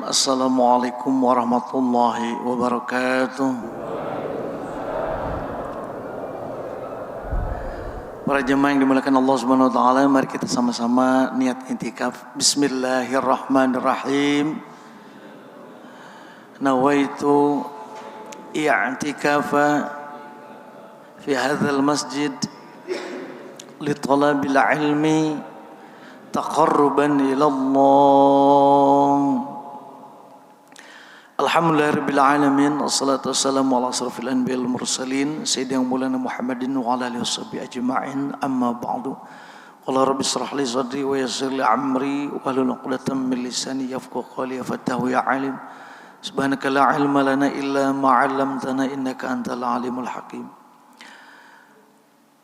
Assalamualaikum warahmatullahi wabarakatuh. Para jemaah yang dimuliakan Allah Subhanahu wa taala, mari kita sama-sama niat i'tikaf. Bismillahirrahmanirrahim. Nawaitu i'tikafa fi hadzal masjid li talabil ilmi taqarruban ila Allah. Alhamdulillahirabbil alamin, wassalatu wassalamu ala asrofil anbiya'il mursalin sayyidina maulana Muhammadin wa ala alihi washabihi ajma'in, amma ba'du. Qala rabbi shrah li sadri wa yassir li amri wahlul 'uqdatam min lisani yafqahu qawli. Fatahu ya alim, subhanaka la ilma lana illa ma 'allamtana innaka antal alimul hakim.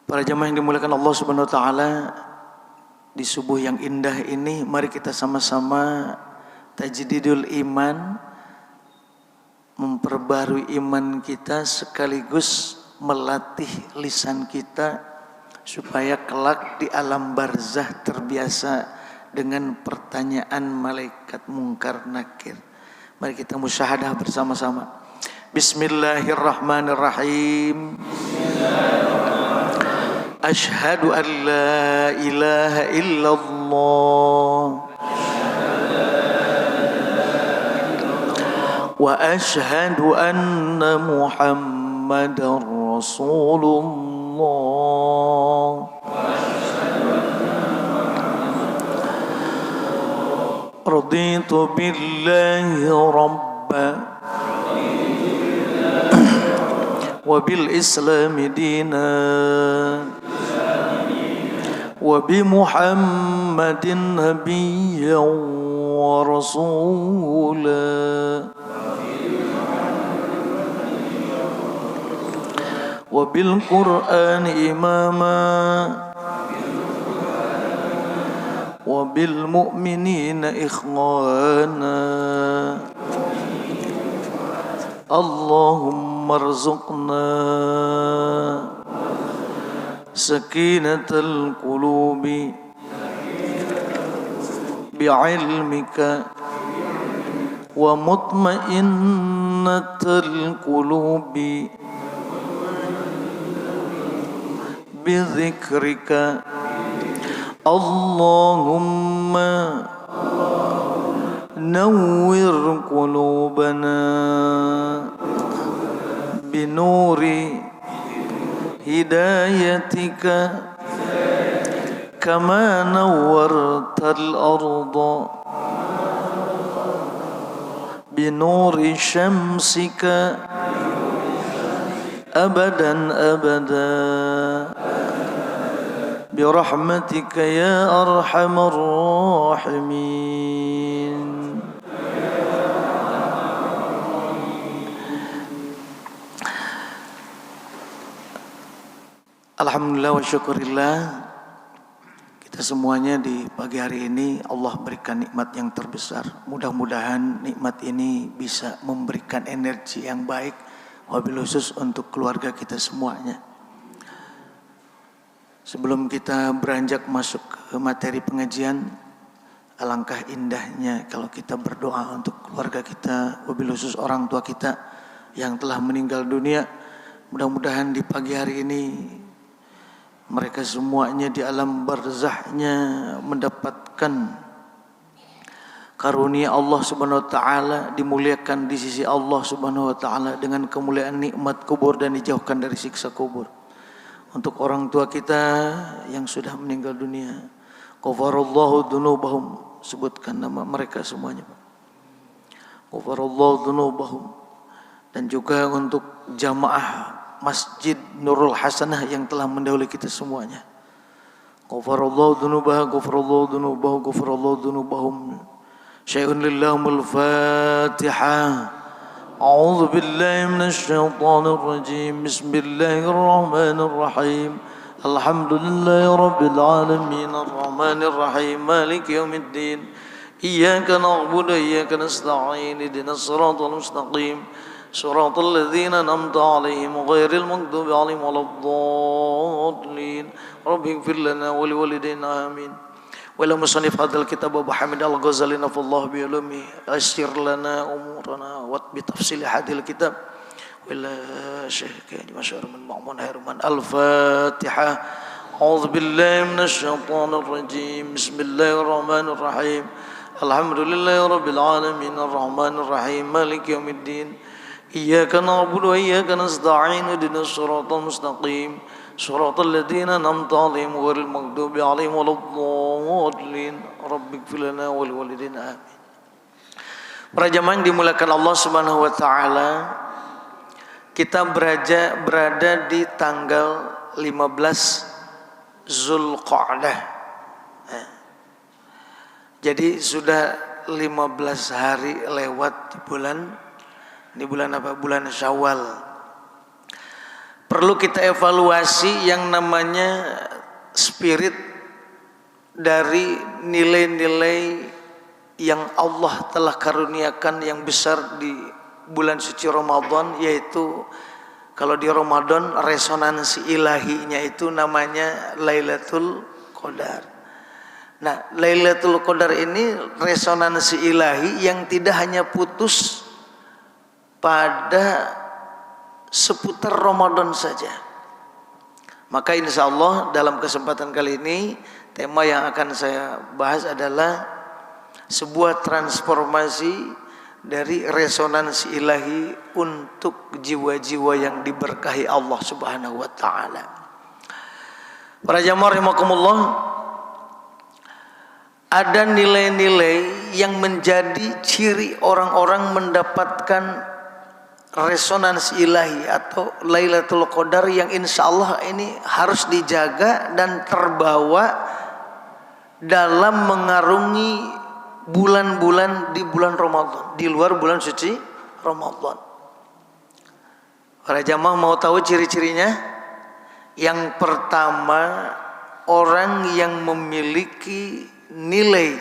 Para jemaah yang dimuliakan Allah Subhanahu wa taala, di subuh yang indah ini mari kita sama-sama tajdidul iman, memperbarui iman kita sekaligus melatih lisan kita supaya kelak di alam barzah terbiasa dengan pertanyaan malaikat mungkar nakir. Mari kita musyahadah bersama-sama. Bismillahirrahmanirrahim. Asyhadu an la ilaha illallah wa asyhadu anna Muhammadar Rasulullah. Raditu billahi rabba wa bil islami dinan wa bi Muhammadin nabiyyan wa rasulan wa bil Qur'ani imama wa bil mu'minina ikhwana. Allahumma arzuqna sakinatal qulubi bi'ilmika wa mutmainnatal qulubi bizikrika. Allahumma nawwir qulubana binuri hidayatika kama nawwartal arda binuri syamsika abadan abada birahmatika ya arhamar rahimin. Alhamdulillah wa syukurillah, kita semuanya di pagi hari ini Allah berikan nikmat yang terbesar. Mudah-mudahan nikmat ini bisa memberikan energi yang baik, wabil khusus untuk keluarga kita semuanya. Sebelum kita beranjak masuk ke materi pengajian, alangkah indahnya kalau kita berdoa untuk keluarga kita, wabil khusus orang tua kita yang telah meninggal dunia. Mudah-mudahan di pagi hari ini mereka semuanya di alam barzahnya mendapatkan karunia Allah Subhanahu wa taala, dimuliakan di sisi Allah Subhanahu wa taala dengan kemuliaan nikmat kubur dan dijauhkan dari siksa kubur. Untuk orang tua kita yang sudah meninggal dunia, ghafarallahu dzunubahum, sebutkan nama mereka semuanya, Pak. Ghafarallahu dzunubahum. Dan juga untuk jamaah Masjid Nurul Hasanah yang telah mendahului kita semuanya. Ghafarallahu dzunubahum, ghafarallahu dzunubahum, ghafarallahu dzunubahum. Syai'un lillahumul Fatihah. A'udzu billahi minasy syaithanir rajim. Bismillahirrahmanirrahim. Alhamdulillahirabbil alamin, arrahmanir rahim, maliki yaumiddin. Iyyaka na'budu wa iyyaka nasta'in. Ihdinas siratal mustaqim. Shiratal ladzina an'amta 'alaihim ghairil maghdubi alaihim waladdallin. Rabbighfir lana wa liwalidayna amin. Wala musannif hadzal kitab Abu Hamid Al-Ghazali nafallahu bi ulumi asyir lana umurana wa bi tafsil hadil kitab wala syekh masyarul ma'mun Herman Al-Fatihah. A'udzu billahi minasy syaithanir rajim. Bismillahirrahmanirrahim. Alhamdulillahirabbil alamin arrahmanir rahim maliki yaumiddin. Iyyaka na'budu wa iyyaka nasta'in ihdinas siratal mustaqim. Shiratal ladzina an'amta 'alaihim ghairil maghdubi 'alaihim waladdallin. Rabbighfir lana wa liwalidayna amin. Para jamaah yang dimuliakan Allah Subhanahu wa taala, kita berada di tanggal 15 Zulqa'dah. Jadi sudah 15 hari lewat di bulan apa? Bulan Syawal. Perlu kita evaluasi yang namanya spirit dari nilai-nilai yang Allah telah karuniakan yang besar di bulan suci Ramadan, yaitu kalau di Ramadan resonansi ilahinya itu namanya Lailatul Qadar. Nah, Lailatul Qadar ini resonansi ilahi yang tidak hanya putus pada seputar Ramadan saja. Maka insya Allah dalam kesempatan kali ini tema yang akan saya bahas adalah sebuah transformasi dari resonansi ilahi untuk jiwa-jiwa yang diberkahi Allah Subhanahu wa taala. Para jamaah rahimakumullah, ada nilai-nilai yang menjadi ciri orang-orang mendapatkan resonansi ilahi atau Lailatul Qadar yang insya Allah ini harus dijaga dan terbawa dalam mengarungi bulan-bulan di bulan Ramadan, di luar bulan suci Ramadan. Para jamaah mau tahu ciri-cirinya? Yang pertama, orang yang memiliki nilai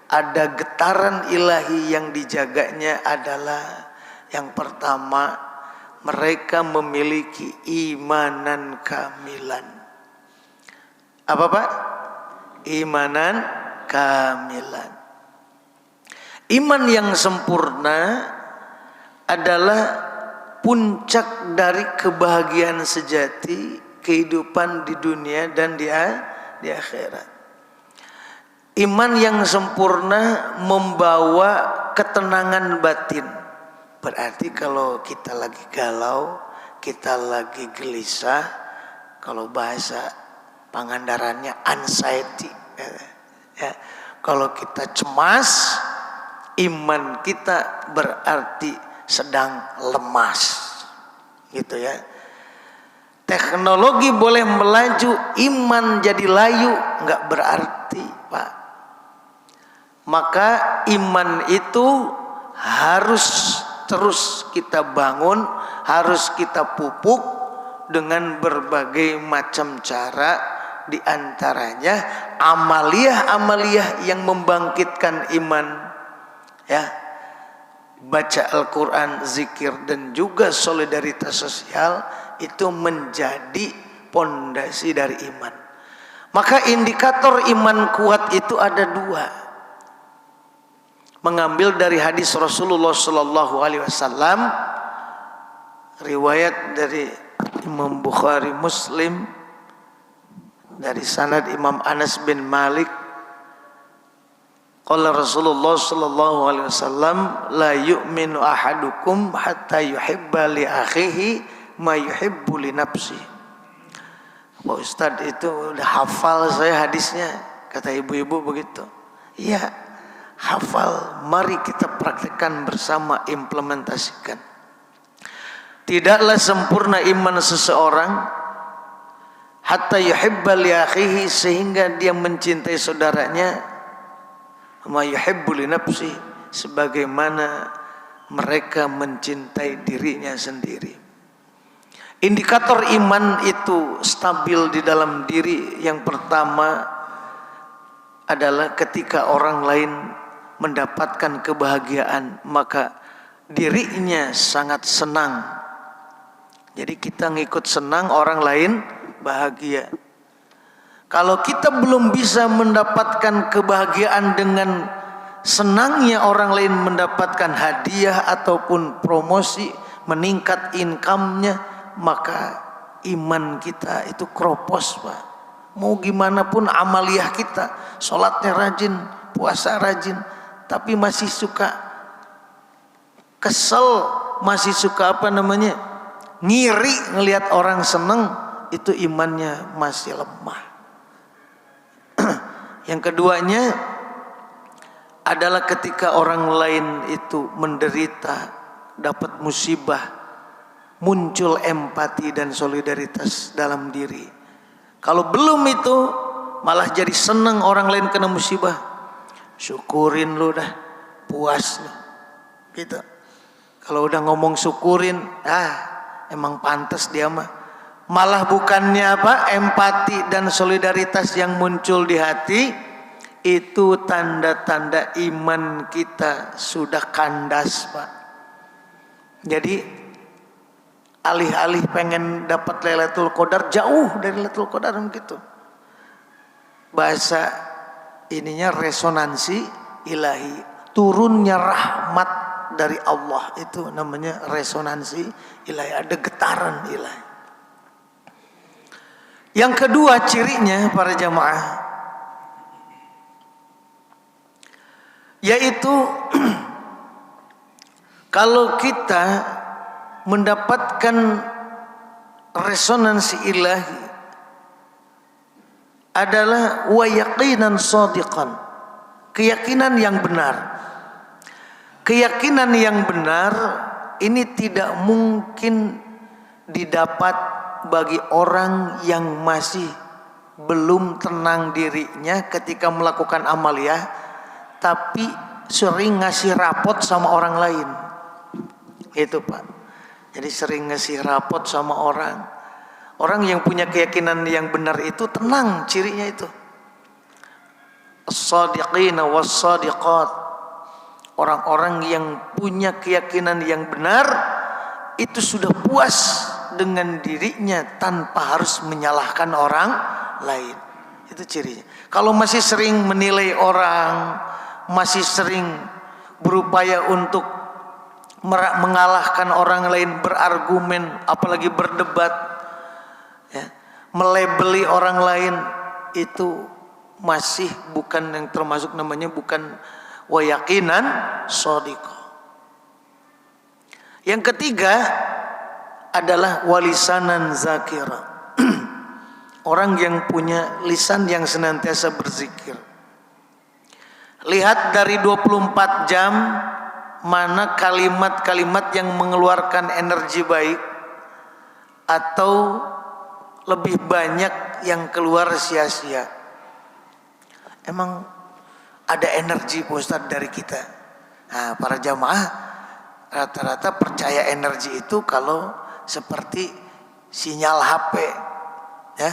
ada getaran ilahi yang dijaganya adalah yang pertama, mereka memiliki imanan kamilan. Apa Pak? Imanan kamilan. Iman yang sempurna adalah puncak dari kebahagiaan sejati kehidupan di dunia dan di akhirat. Iman yang sempurna membawa ketenangan batin. Berarti kalau kita lagi galau, kita lagi gelisah, kalau bahasa Pangandarannya anxiety, ya. Kalau kita cemas, iman kita berarti sedang lemas, gitu ya. Teknologi boleh melaju, iman jadi layu, nggak berarti Pak. Maka iman itu harus terus kita bangun, harus kita pupuk dengan berbagai macam cara, di antaranya amaliyah-amaliyah yang membangkitkan iman, ya, baca Al-Quran, zikir, dan juga solidaritas sosial itu menjadi pondasi dari iman. Maka indikator iman kuat itu ada dua. Mengambil dari hadis Rasulullah Sallallahu Alaihi Wasallam, riwayat dari Imam Bukhari Muslim dari sanad Imam Anas bin Malik, qala Rasulullah Sallallahu Alaihi Wasallam, la yu'minu ahadukum hatta yuhibba li akhihi ma yuhibbu li nafsi. Pak Ustadz itu udah hafal saya hadisnya, kata ibu-ibu begitu. Iya, hafal, mari kita praktikkan bersama, implementasikan. Tidaklah sempurna iman seseorang hatta yuhibba li akhihi, sehingga dia mencintai saudaranya ma yuhibbu li nafsi, sebagaimana mereka mencintai dirinya sendiri. Indikator iman itu stabil di dalam diri yang pertama adalah ketika orang lain mendapatkan kebahagiaan, maka dirinya sangat senang. Jadi kita ngikut senang orang lain bahagia. Kalau kita belum bisa mendapatkan kebahagiaan dengan senangnya orang lain mendapatkan hadiah ataupun promosi, meningkat income-nya, maka iman kita itu kropos, Pak. Mau gimana pun amaliyah kita, sholatnya rajin, puasa rajin, tapi masih suka kesel, masih suka ngiri ngelihat orang seneng, itu imannya masih lemah. Yang keduanya adalah ketika orang lain itu menderita, dapat musibah, muncul empati dan solidaritas dalam diri. Kalau belum itu malah jadi seneng orang lain kena musibah, syukurin lu dah, puas lu gitu. Kalau udah ngomong syukurin, emang pantas dia mah. Malah bukannya empati dan solidaritas yang muncul di hati, itu tanda-tanda iman kita sudah kandas, Pak. Jadi alih-alih pengen dapat Lailatul Qadar, jauh dari Lailatul Qadar gitu. Bahasa ininya resonansi ilahi, turunnya rahmat dari Allah, itu namanya resonansi ilahi, ada getaran ilahi. Yang kedua cirinya para jamaah, yaitu kalau kita mendapatkan resonansi ilahi adalah wa yaqinan shadiqan, keyakinan yang benar. Keyakinan yang benar ini tidak mungkin didapat bagi orang yang masih belum tenang dirinya ketika melakukan amaliyah, tapi sering ngasih rapot sama orang lain. Itu, Pak. Jadi sering ngasih rapot sama orang. Orang yang punya keyakinan yang benar itu tenang, cirinya itu. As-sadiqina was-sadiqat. Orang-orang yang punya keyakinan yang benar itu sudah puas dengan dirinya tanpa harus menyalahkan orang lain. Itu cirinya. Kalau masih sering menilai orang, masih sering berupaya untuk mengalahkan orang lain, berargumen, apalagi berdebat, ya, melebeli orang lain, itu masih bukan yang termasuk, namanya bukan wa yaqinan shadiqah. Yang ketiga adalah walisanan zakira. Orang yang punya lisan yang senantiasa berzikir. Lihat dari 24 jam mana kalimat-kalimat yang mengeluarkan energi baik atau lebih banyak yang keluar sia-sia. Emang ada energi, Pak Ustadz, dari kita. Nah, para jamaah rata-rata percaya energi itu kalau seperti sinyal HP, ya.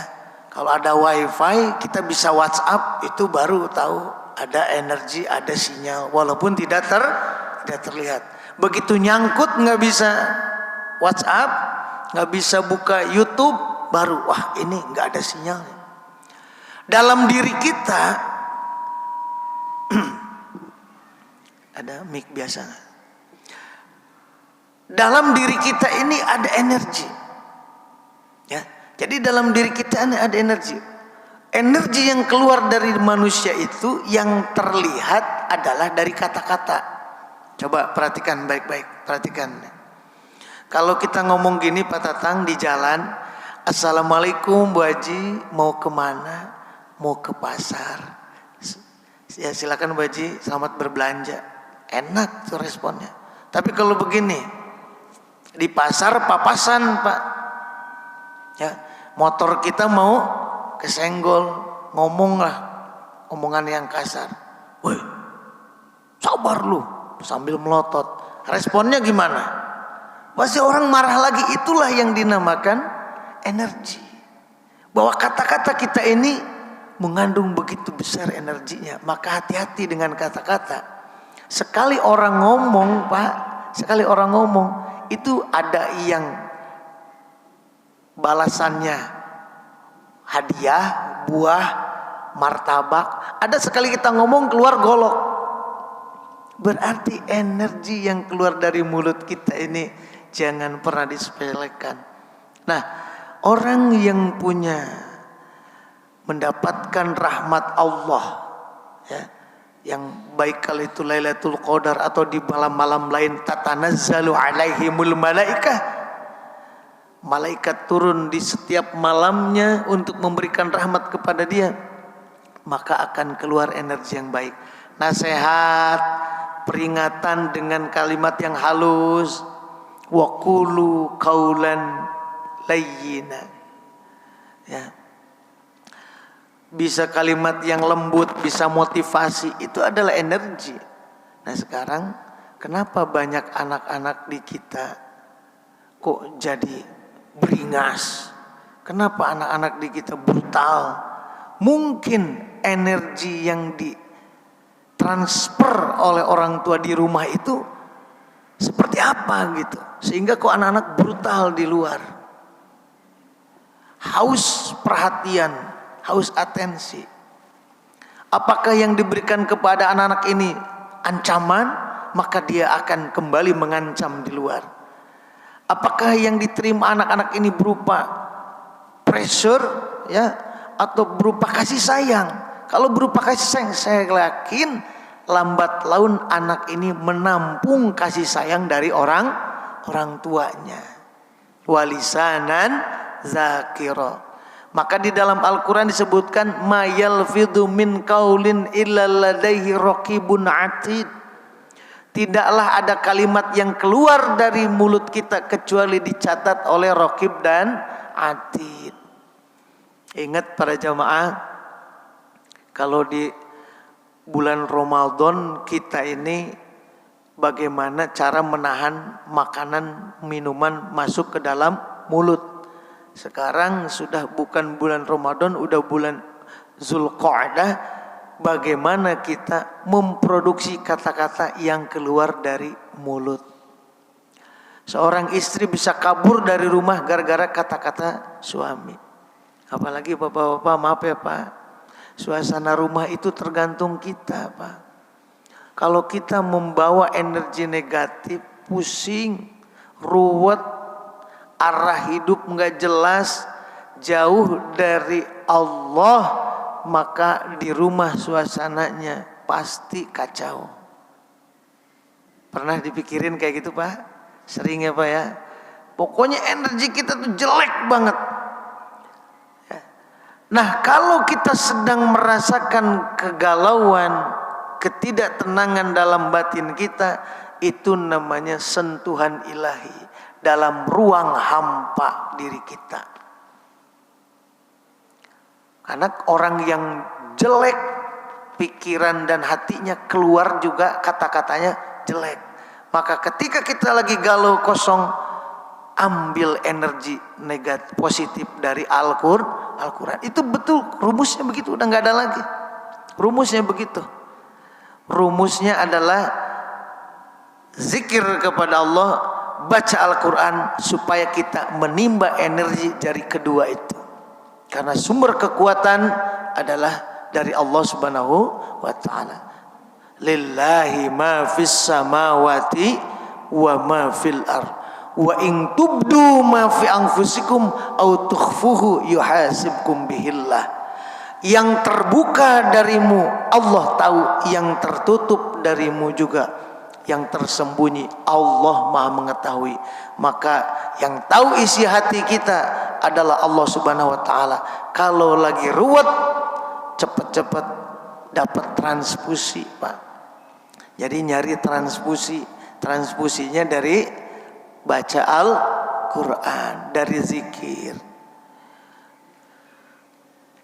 Kalau ada wifi kita bisa WhatsApp, itu baru tahu ada energi, ada sinyal, walaupun tidak terlihat. Begitu nyangkut nggak bisa WhatsApp, nggak bisa buka YouTube, baru wah ini nggak ada sinyal. Dalam diri kita ada mic biasa nggak? Dalam diri kita ini ada energi, ya. Jadi dalam diri kita ini ada energi. Energi yang keluar dari manusia itu yang terlihat adalah dari kata-kata. Coba perhatikan baik-baik, perhatikan. Kalau kita ngomong gini, Pak Tatang, di jalan, Assalamualaikum Bu Haji, mau kemana? Mau ke pasar. Ya silakan Bu Haji, selamat berbelanja. Enak tuh responnya. Tapi kalau begini, di pasar papasan, Pak, ya, motor kita mau kesenggol, ngomonglah omongan yang kasar. Woi, sabar lu, sambil melotot. Responnya gimana? Pasti orang marah lagi. Itulah yang dinamakan energi. Bahwa kata-kata kita ini mengandung begitu besar energinya. Maka hati-hati dengan kata-kata. Sekali orang ngomong, Pak, sekali orang ngomong, itu ada yang balasannya hadiah, buah, martabak. Ada sekali kita ngomong keluar golok. Berarti energi yang keluar dari mulut kita ini jangan pernah disepelekan. Nah, orang yang mendapatkan rahmat Allah, ya, yang baik kalau itu Lailatul Qadar atau di malam-malam lain, tatanazzalu alaihimul malaikah, malaikat turun di setiap malamnya untuk memberikan rahmat kepada dia, maka akan keluar energi yang baik. Nasihat, peringatan dengan kalimat yang halus, wa qulu qaulan layyina, ya, bisa kalimat yang lembut, bisa motivasi, itu adalah energi. Nah sekarang kenapa banyak anak-anak di kita kok jadi beringas? Kenapa anak-anak di kita brutal? Mungkin energi yang ditransfer oleh orang tua di rumah itu seperti apa gitu, sehingga kok anak-anak brutal di luar. Haus perhatian, haus atensi. Apakah yang diberikan kepada anak-anak ini ancaman, maka dia akan kembali mengancam di luar. Apakah yang diterima anak-anak ini berupa pressure, ya, atau berupa kasih sayang? Kalau berupa kasih sayang, saya yakin lambat laun anak ini menampung kasih sayang dari orang tuanya. Walisanan zakira. Maka di dalam Al-Quran disebutkan ma yalfidhu min qaulin illa ladaihi raqibun atid. Tidaklah ada kalimat yang keluar dari mulut kita kecuali dicatat oleh raqib dan atid. Ingat para jamaah, kalau di bulan Ramadan kita ini bagaimana cara menahan makanan minuman masuk ke dalam mulut. Sekarang sudah bukan bulan Ramadan, udah bulan Zulqa'dah. Bagaimana kita memproduksi kata-kata yang keluar dari mulut. Seorang istri bisa kabur dari rumah gara-gara kata-kata suami. Apalagi bapak-bapak, maaf ya Pak, suasana rumah itu tergantung kita Pak. Kalau kita membawa energi negatif, pusing, ruwet, arah hidup nggak jelas, jauh dari Allah, maka di rumah suasananya pasti kacau. Pernah dipikirin kayak gitu Pak? Sering ya Pak ya? Pokoknya energi kita tuh jelek banget. Nah kalau kita sedang merasakan kegalauan, ketidaktenangan dalam batin kita, itu namanya sentuhan ilahi dalam ruang hampa diri kita. Karena orang yang jelek, pikiran dan hatinya keluar juga kata-katanya jelek. Maka ketika kita lagi galau kosong, ambil energi negatif positif dari Al-Quran. Itu betul, rumusnya begitu, udah nggak ada lagi. Rumusnya begitu. Rumusnya adalah zikir kepada Allah, baca Al-Quran supaya kita menimba energi dari kedua itu. Karena sumber kekuatan adalah dari Allah Subhanahu wa taala. Lillahi ma fis samawati wa ma fil ardh. Wa in tubdu ma fi anfusikum aw tukhfuhu yuhasibkum bihillah. Yang terbuka darimu Allah tahu, yang tertutup darimu juga, yang tersembunyi Allah Maha mengetahui. Maka yang tahu isi hati kita adalah Allah Subhanahu wa taala. Kalau lagi ruwet, cepat-cepat dapat transfusi, Pak. Jadi nyari transfusi. Transfusinya dari baca Al-Quran, dari zikir.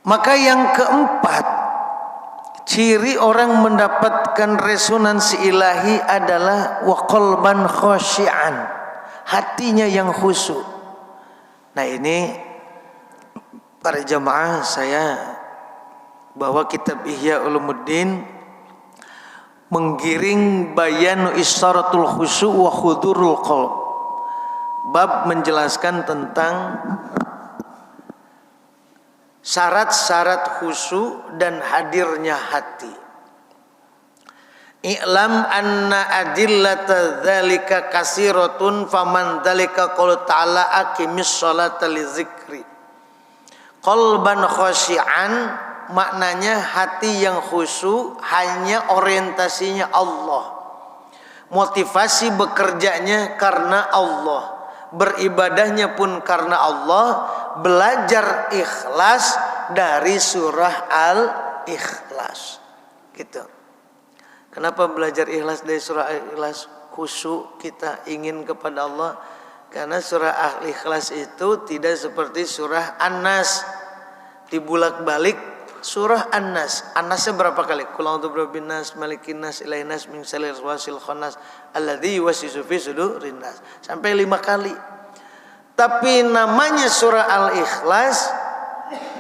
Maka yang keempat, ciri orang mendapatkan resonansi ilahi adalah wa qalban khasyi'an, hatinya yang khusyuk. Nah ini para jamaah, saya bawa kitab Ihya Ulumuddin menggiring bayanu isyaratul khusyuk wa khudurul qalb. Bab menjelaskan tentang syarat-syarat khusyuk dan hadirnya hati. I'lam anna adillata dzalika kasiratun faman dzalika qaul ta'ala aqimis sholata lizikri. Qalban khashi'an maknanya hati yang khusyuk hanya orientasinya Allah. Motivasi bekerjanya karena Allah, beribadahnya pun karena Allah, belajar ikhlas dari surah Al-Ikhlas. Gitu. Kenapa belajar ikhlas dari surah Al-Ikhlas? Khusyuk kita ingin kepada Allah. Karena surah Al-Ikhlas itu tidak seperti surah An-Nas. Dibulak-balik surah An-Nas. An-Nasnya berapa kali? Qul a'udzu birabbin nas, malikin nas, ilahin nas, min syarril waswasil khannas, alladzi yuwaswisu fi sudurin nas. Sampai 5 kali. Tapi namanya surah Al-Ikhlas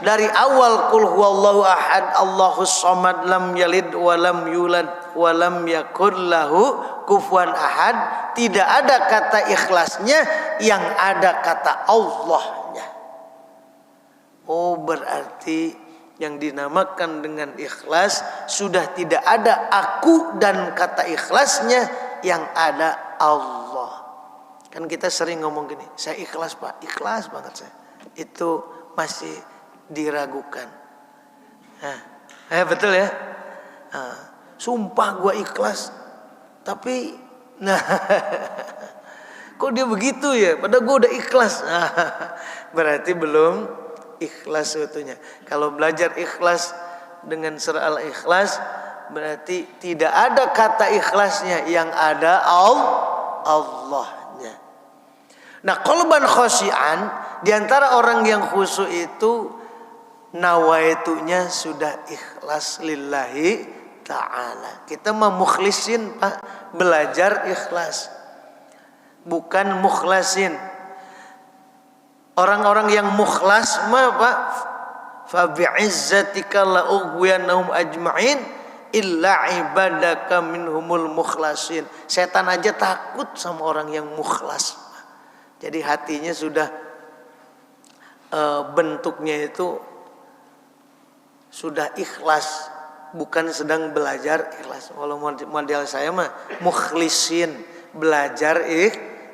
dari awal qul huwallahu ahad, Allahus samad, lam yalid wa lam yulad wa lam yakul lahu kufuwan ahad, tidak ada kata ikhlasnya, yang ada kata Allahnya. Oh, berarti yang dinamakan dengan ikhlas sudah tidak ada aku dan kata ikhlasnya, yang ada Allah. Kan kita sering ngomong gini, saya ikhlas Pak, ikhlas banget saya. Itu masih diragukan. Betul ya? Sumpah gua ikhlas. Tapi kok dia begitu ya? Padahal gua udah ikhlas. Berarti belum ikhlas seutuhnya. Kalau belajar ikhlas dengan surah Al-Ikhlas, berarti tidak ada kata ikhlasnya, yang ada Allahnya. Nah, qalban khasyi'an, diantara orang yang khusyuk itu nawaitunya sudah ikhlas lillahi ta'ala. Kita mau mukhlisin Pak, belajar ikhlas, bukan mukhlasin. Orang-orang yang mukhlas mah Pak, fa bi'izzatika la ughwiyannahum ajma'in illa ibadaka minhumul mukhlasin. Setan aja takut sama orang yang mukhlas. Jadi hatinya sudah bentuknya itu sudah ikhlas, bukan sedang belajar ikhlas. Kalau model saya mah mukhlisin, belajar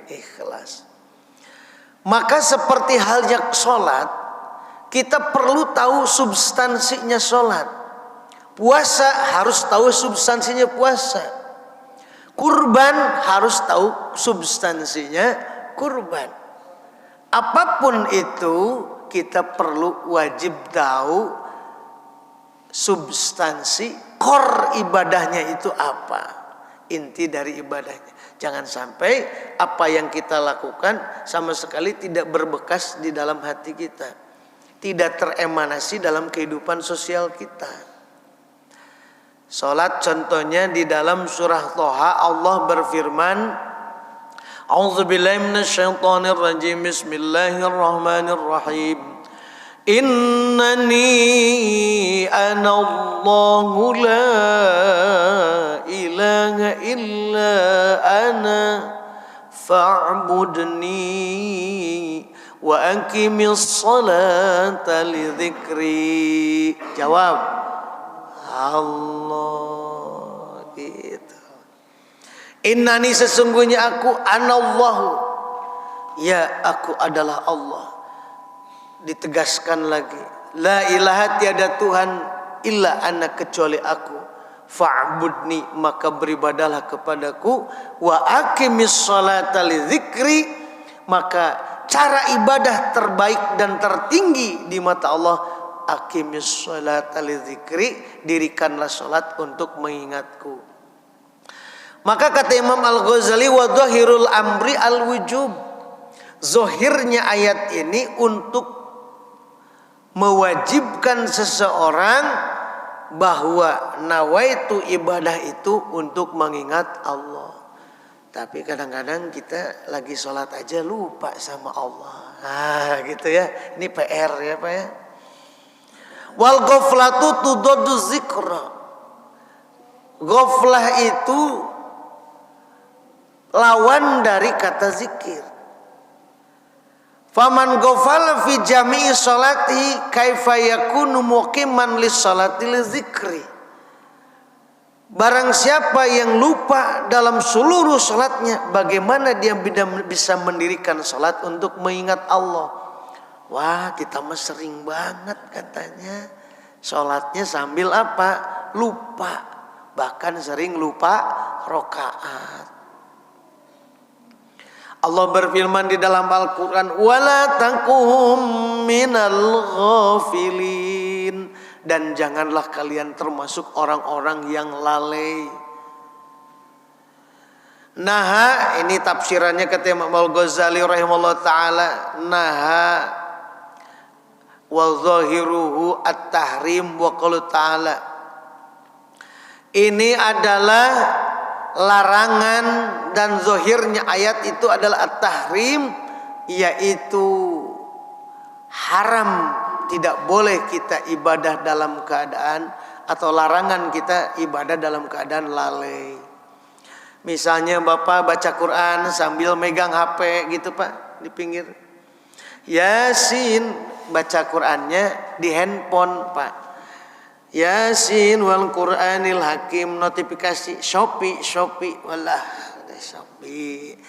ikhlas. Maka seperti halnya sholat, kita perlu tahu substansinya sholat. Puasa harus tahu substansinya puasa. Kurban harus tahu substansinya kurban. Apapun itu kita perlu wajib tahu substansi core ibadahnya itu apa, inti dari ibadahnya. Jangan sampai apa yang kita lakukan sama sekali tidak berbekas di dalam hati kita, tidak teremanasi dalam kehidupan sosial kita. Salat contohnya di dalam surah Thaha Allah berfirman, A'udzubillahi minasyaitonir rajim, bismillahirrahmanirrahim. Innani ana Allahu la ilaha illa ana fa'budni wa aqimis salata li dzikri. Jawab Allah. Gitu. Innani sesungguhnya aku anallahu, ya aku adalah Allah. Ditegaskan lagi, la ilaha tiada Tuhan illa ana kecuali aku, fa'budni maka beribadahlah kepadaku, wa aqimis sholata li dzikri, maka cara ibadah terbaik dan tertinggi di mata Allah, aqimis sholata li dzikri, dirikanlah salat untuk mengingatku. Maka kata Imam Al-Ghazali, wa dhahirul amri al-wujub, zahirnya ayat ini untuk mewajibkan seseorang bahwa nawaitu ibadah itu untuk mengingat Allah. Tapi kadang-kadang kita lagi sholat aja lupa sama Allah. Gitu ya. Ini PR ya Pak ya. Wal ghaflatu tudaddu zikra. Ghaflah itu lawan dari kata zikir. Faman ghafala fi jami'i sholati kaifa yakunu muqiman lis sholati li dzikri. Barang siapa yang lupa dalam seluruh sholatnya, bagaimana dia bisa mendirikan sholat untuk mengingat Allah? Wah, kita mah sering banget katanya sholatnya sambil apa? Lupa. Bahkan sering lupa rakaat. Allah berfirman di dalam Al-Quran, wala takum minal ghafilin, dan janganlah kalian termasuk orang-orang yang lalai. Naha, ini tafsirannya kata Imam Al-Ghazali rahimahullah ta'ala, naha wa zahiruhu at-tahrim wa qalu ta'ala. Ini adalah larangan dan zahirnya ayat itu adalah at-tahrim, yaitu haram, tidak boleh kita ibadah dalam keadaan, atau larangan kita ibadah dalam keadaan lalai. Misalnya Bapak baca Quran sambil megang HP gitu Pak di pinggir. Yasin, baca Qurannya di handphone Pak. Yasin wal Qur'anil Hakim, notifikasi Shopee walah Shopee,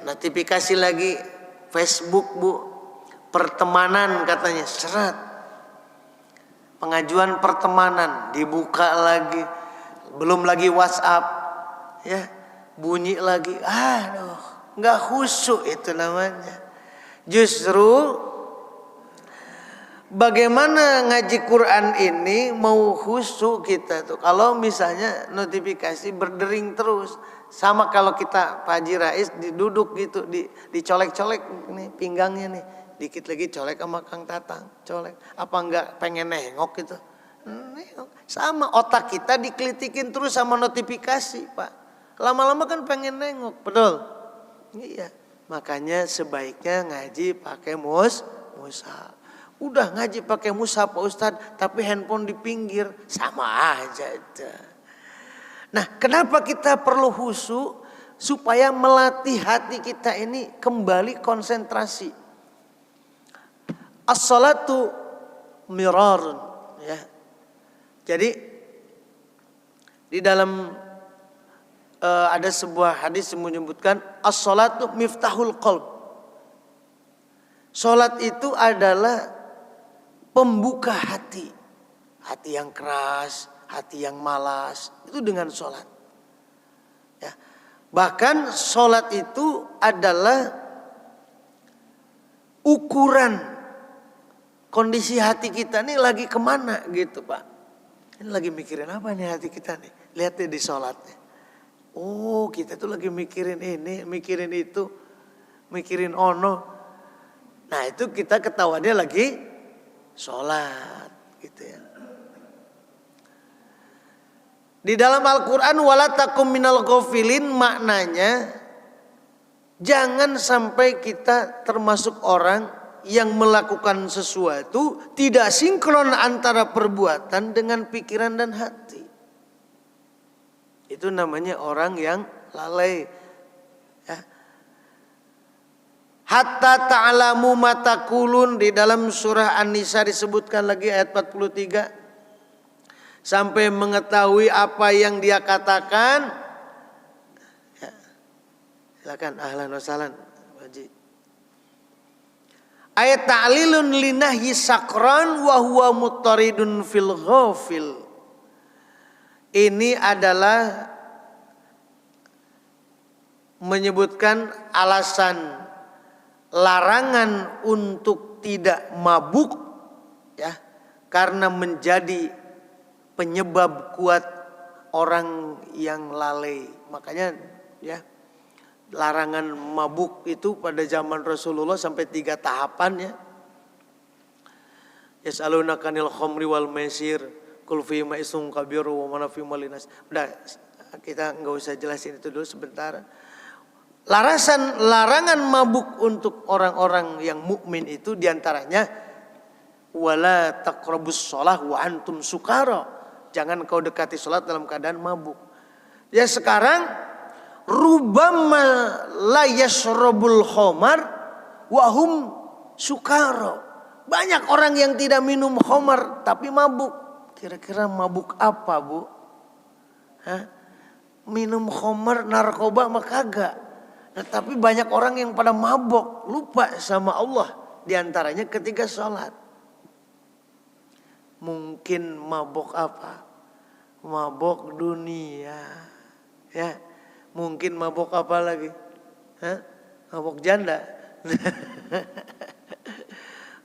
notifikasi lagi Facebook Bu, pertemanan katanya seret, pengajuan pertemanan dibuka lagi, belum lagi WhatsApp ya, bunyi lagi, aduh nggak khusyuk itu namanya. Justru bagaimana ngaji Quran ini mau khusyuk kita tuh kalau misalnya notifikasi berdering terus. Sama kalau kita Pak Haji Rais duduk gitu, dicolek-colek nih pinggangnya nih, dikit lagi colek sama Kang Tatang, colek. Apa enggak pengen nengok gitu? Nengok. Sama otak kita dikelitikin terus sama notifikasi Pak. Lama-lama kan pengen nengok, betul? Iya. Makanya sebaiknya ngaji pakai mushaf. Udah ngaji pakai mushaf Pak Ustadz, tapi handphone di pinggir, sama aja itu. Nah, kenapa kita perlu khusyuk? Supaya melatih hati kita ini kembali konsentrasi. As-salatu mirarun, ya. Jadi di dalam ada sebuah hadis yang menyebutkan as-salatu miftahul qalb. Salat itu adalah pembuka hati. Hati yang keras, hati yang malas, itu dengan sholat. Ya. Bahkan sholat itu adalah ukuran kondisi hati kita nih lagi kemana gitu Pak. Ini lagi mikirin apa nih hati kita nih. Lihat di sholatnya. Oh kita tuh lagi mikirin ini, mikirin itu, mikirin ono. Nah itu kita ketahuannya lagi sholat gitu ya. Di dalam Al-Quran wala takum minal ghafilin, maknanya jangan sampai kita termasuk orang yang melakukan sesuatu tidak sinkron antara perbuatan dengan pikiran dan hati. Itu namanya orang yang lalai. Ya. Hatta ta'lamu ma taqulun, di dalam surah An-Nisa disebutkan lagi ayat 43. Sampai mengetahui apa yang dia katakan. Ya. Silakan ahlan wa sahlan Haji. Ayat ta'lilun linahyi sakran wa huwa muttaridun fil ghafil. Ini adalah menyebutkan alasan larangan untuk tidak mabuk ya, karena menjadi penyebab kuat orang yang lalai. Makanya ya, larangan mabuk itu pada zaman Rasulullah sampai 3 tahapan ya. Yas'alunaka 'anil khamri wal maisir qul fihima ismun kabiru wa manafi'u linnas. Udah, kita enggak usah jelasin itu dulu sebentar. Larangan mabuk untuk orang-orang yang mukmin itu diantaranya wala taqrabus shalah wa antum sukara. Jangan kau dekati salat dalam keadaan mabuk. Ya sekarang rubama la yashrabul khamar wa hum sukaro. Banyak orang yang tidak minum khamar tapi mabuk. Kira-kira mabuk apa, Bu? Hah? Minum khamar, narkoba mah kagak. Nah, tapi banyak orang yang pada mabok, lupa sama Allah. Di antaranya ketika sholat. Mungkin mabok apa? Mabok dunia. Ya, mungkin mabok apa lagi? Hah? Mabok janda.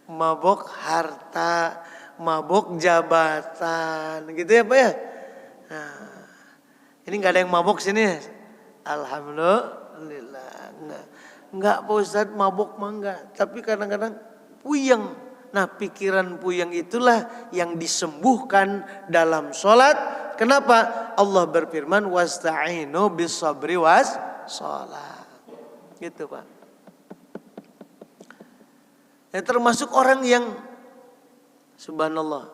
Mabok harta, mabok jabatan, gitu ya Pak ya. Nah, ini nggak ada yang mabok sini. Alhamdulillah, nggak Pak Ustadz, mabok mah enggak. Tapi kadang-kadang puyeng. Nah, pikiran puyeng itulah yang disembuhkan dalam sholat. Kenapa? Allah berfirman, wasta'inu bis sabri was sholat. Gitu Pak. Ya, termasuk orang yang subhanallah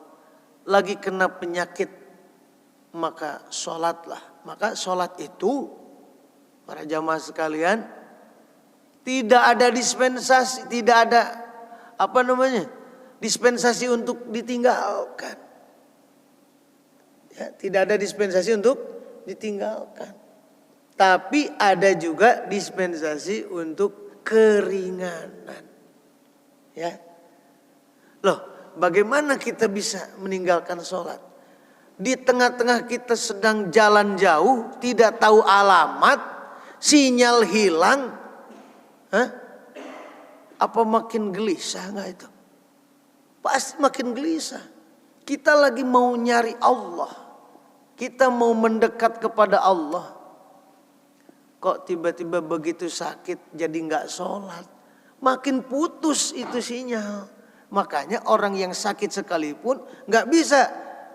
lagi kena penyakit, maka sholatlah. Maka sholat itu, para jamaah sekalian, tidak ada dispensasi, tidak ada dispensasi untuk ditinggalkan. Ya, tidak ada dispensasi untuk ditinggalkan. Tapi ada juga dispensasi untuk keringanan. Ya, loh, bagaimana kita bisa meninggalkan sholat? Di tengah-tengah kita sedang jalan jauh, tidak tahu alamat, sinyal hilang, apa makin gelisah nggak itu? Pasti makin gelisah. Kita lagi mau nyari Allah, kita mau mendekat kepada Allah. Kok tiba-tiba begitu sakit jadi nggak sholat? Makin putus itu sinyal. Makanya orang yang sakit sekalipun nggak bisa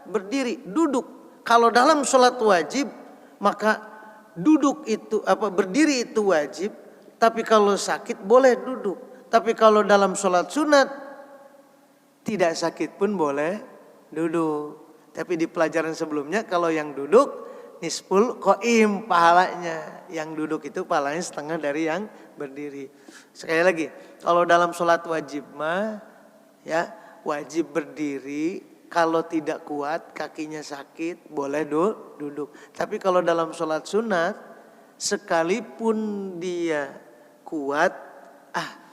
berdiri, duduk. Kalau dalam sholat wajib, maka berdiri itu wajib. Tapi kalau sakit boleh duduk. Tapi kalau dalam sholat sunat, tidak sakit pun boleh duduk. Tapi di pelajaran sebelumnya, kalau yang duduk nisful qaim pahalanya. Yang duduk itu pahalanya setengah dari yang berdiri. Sekali lagi, kalau dalam sholat wajib mah ya wajib berdiri. Kalau tidak kuat, kakinya sakit, boleh duduk. Tapi kalau dalam sholat sunat, sekalipun dia kuat,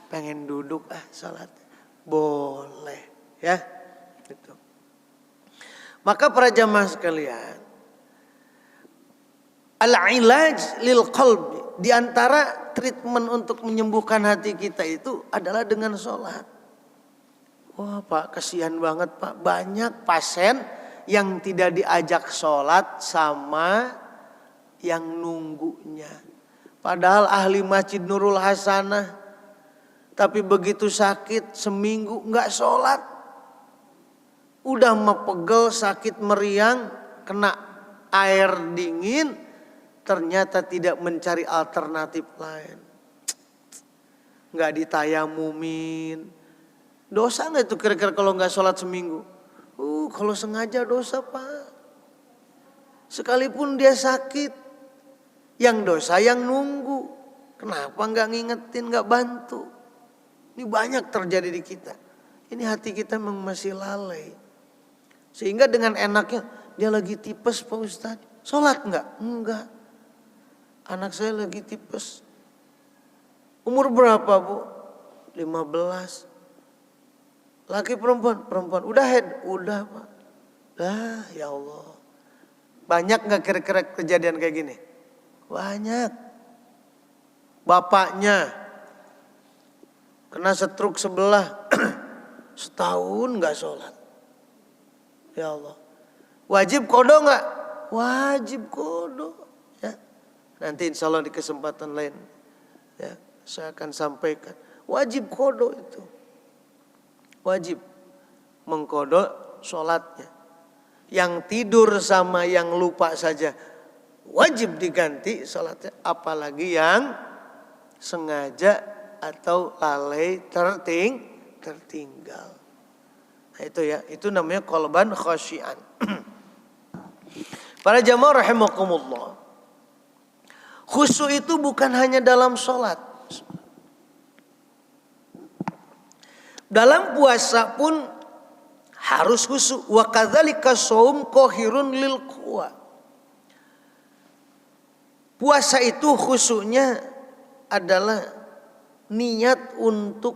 pengen duduk, sholat boleh, ya. Gitu. Maka para jamaah sekalian, al-ilaj lil qalbi, di antara treatment untuk menyembuhkan hati kita itu adalah dengan sholat. Wah Pak, kasihan banget Pak. Banyak pasien yang tidak diajak sholat sama yang nunggunya. Padahal ahli masjid Nurul Hasanah. Tapi begitu sakit seminggu nggak sholat. Udah mepegel, sakit meriang, kena air dingin. Ternyata tidak mencari alternatif lain. Nggak ditayamumin. Dosa nggak itu kira-kira kalau nggak sholat seminggu? Kalau sengaja dosa Pak. Sekalipun dia sakit, yang dosa yang nunggu. Kenapa nggak ngingetin, nggak bantu? Ini banyak terjadi di kita. Ini hati kita memang masih lalai. Sehingga dengan enaknya, dia lagi tipes Pak Ustadz. Sholat nggak? Enggak. Anak saya lagi tipes. Umur berapa Bu? 15. Laki perempuan? Perempuan. Udah head? Udah Pak. Ya Allah. Banyak gak kira-kira kejadian kayak gini? Banyak. Bapaknya kena stroke sebelah. Setahun gak sholat. Ya Allah. Wajib kodo gak? Wajib kodo. Ya. Nanti insya Allah di kesempatan lain, ya, saya akan sampaikan. Wajib kodo itu. Wajib mengkodok sholatnya. Yang tidur sama yang lupa saja wajib diganti sholatnya. Apalagi yang sengaja atau lalai tertinggal. Nah, itu ya, itu namanya qalban khasyian. Para jamaah rahimakumullah. Khusyuk itu bukan hanya dalam sholat. Dalam puasa pun harus khusyuk. Wa kadzalika shaum qahirun lil quwa. Puasa itu khusyuknya adalah niat untuk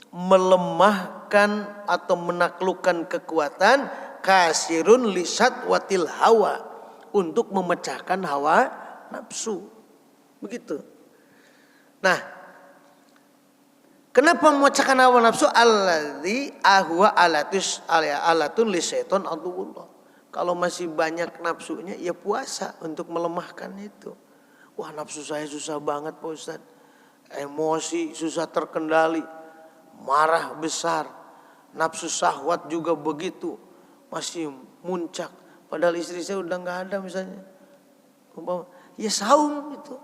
melemahkan atau menaklukkan kekuatan kasirun lisat watil hawa, untuk memecahkan hawa nafsu. Begitu. Nah, kenapa memecahkan hawa nafsu? Alladzi ahwa alatun lisyaiton aduwullah. Kalau masih banyak nafsunya, ya puasa untuk melemahkan itu. Wah, nafsu saya susah banget Pak Ustaz. Emosi susah terkendali. Marah besar. Nafsu syahwat juga begitu. Masih muncak. Padahal istri saya udah gak ada misalnya. Ya saum itu.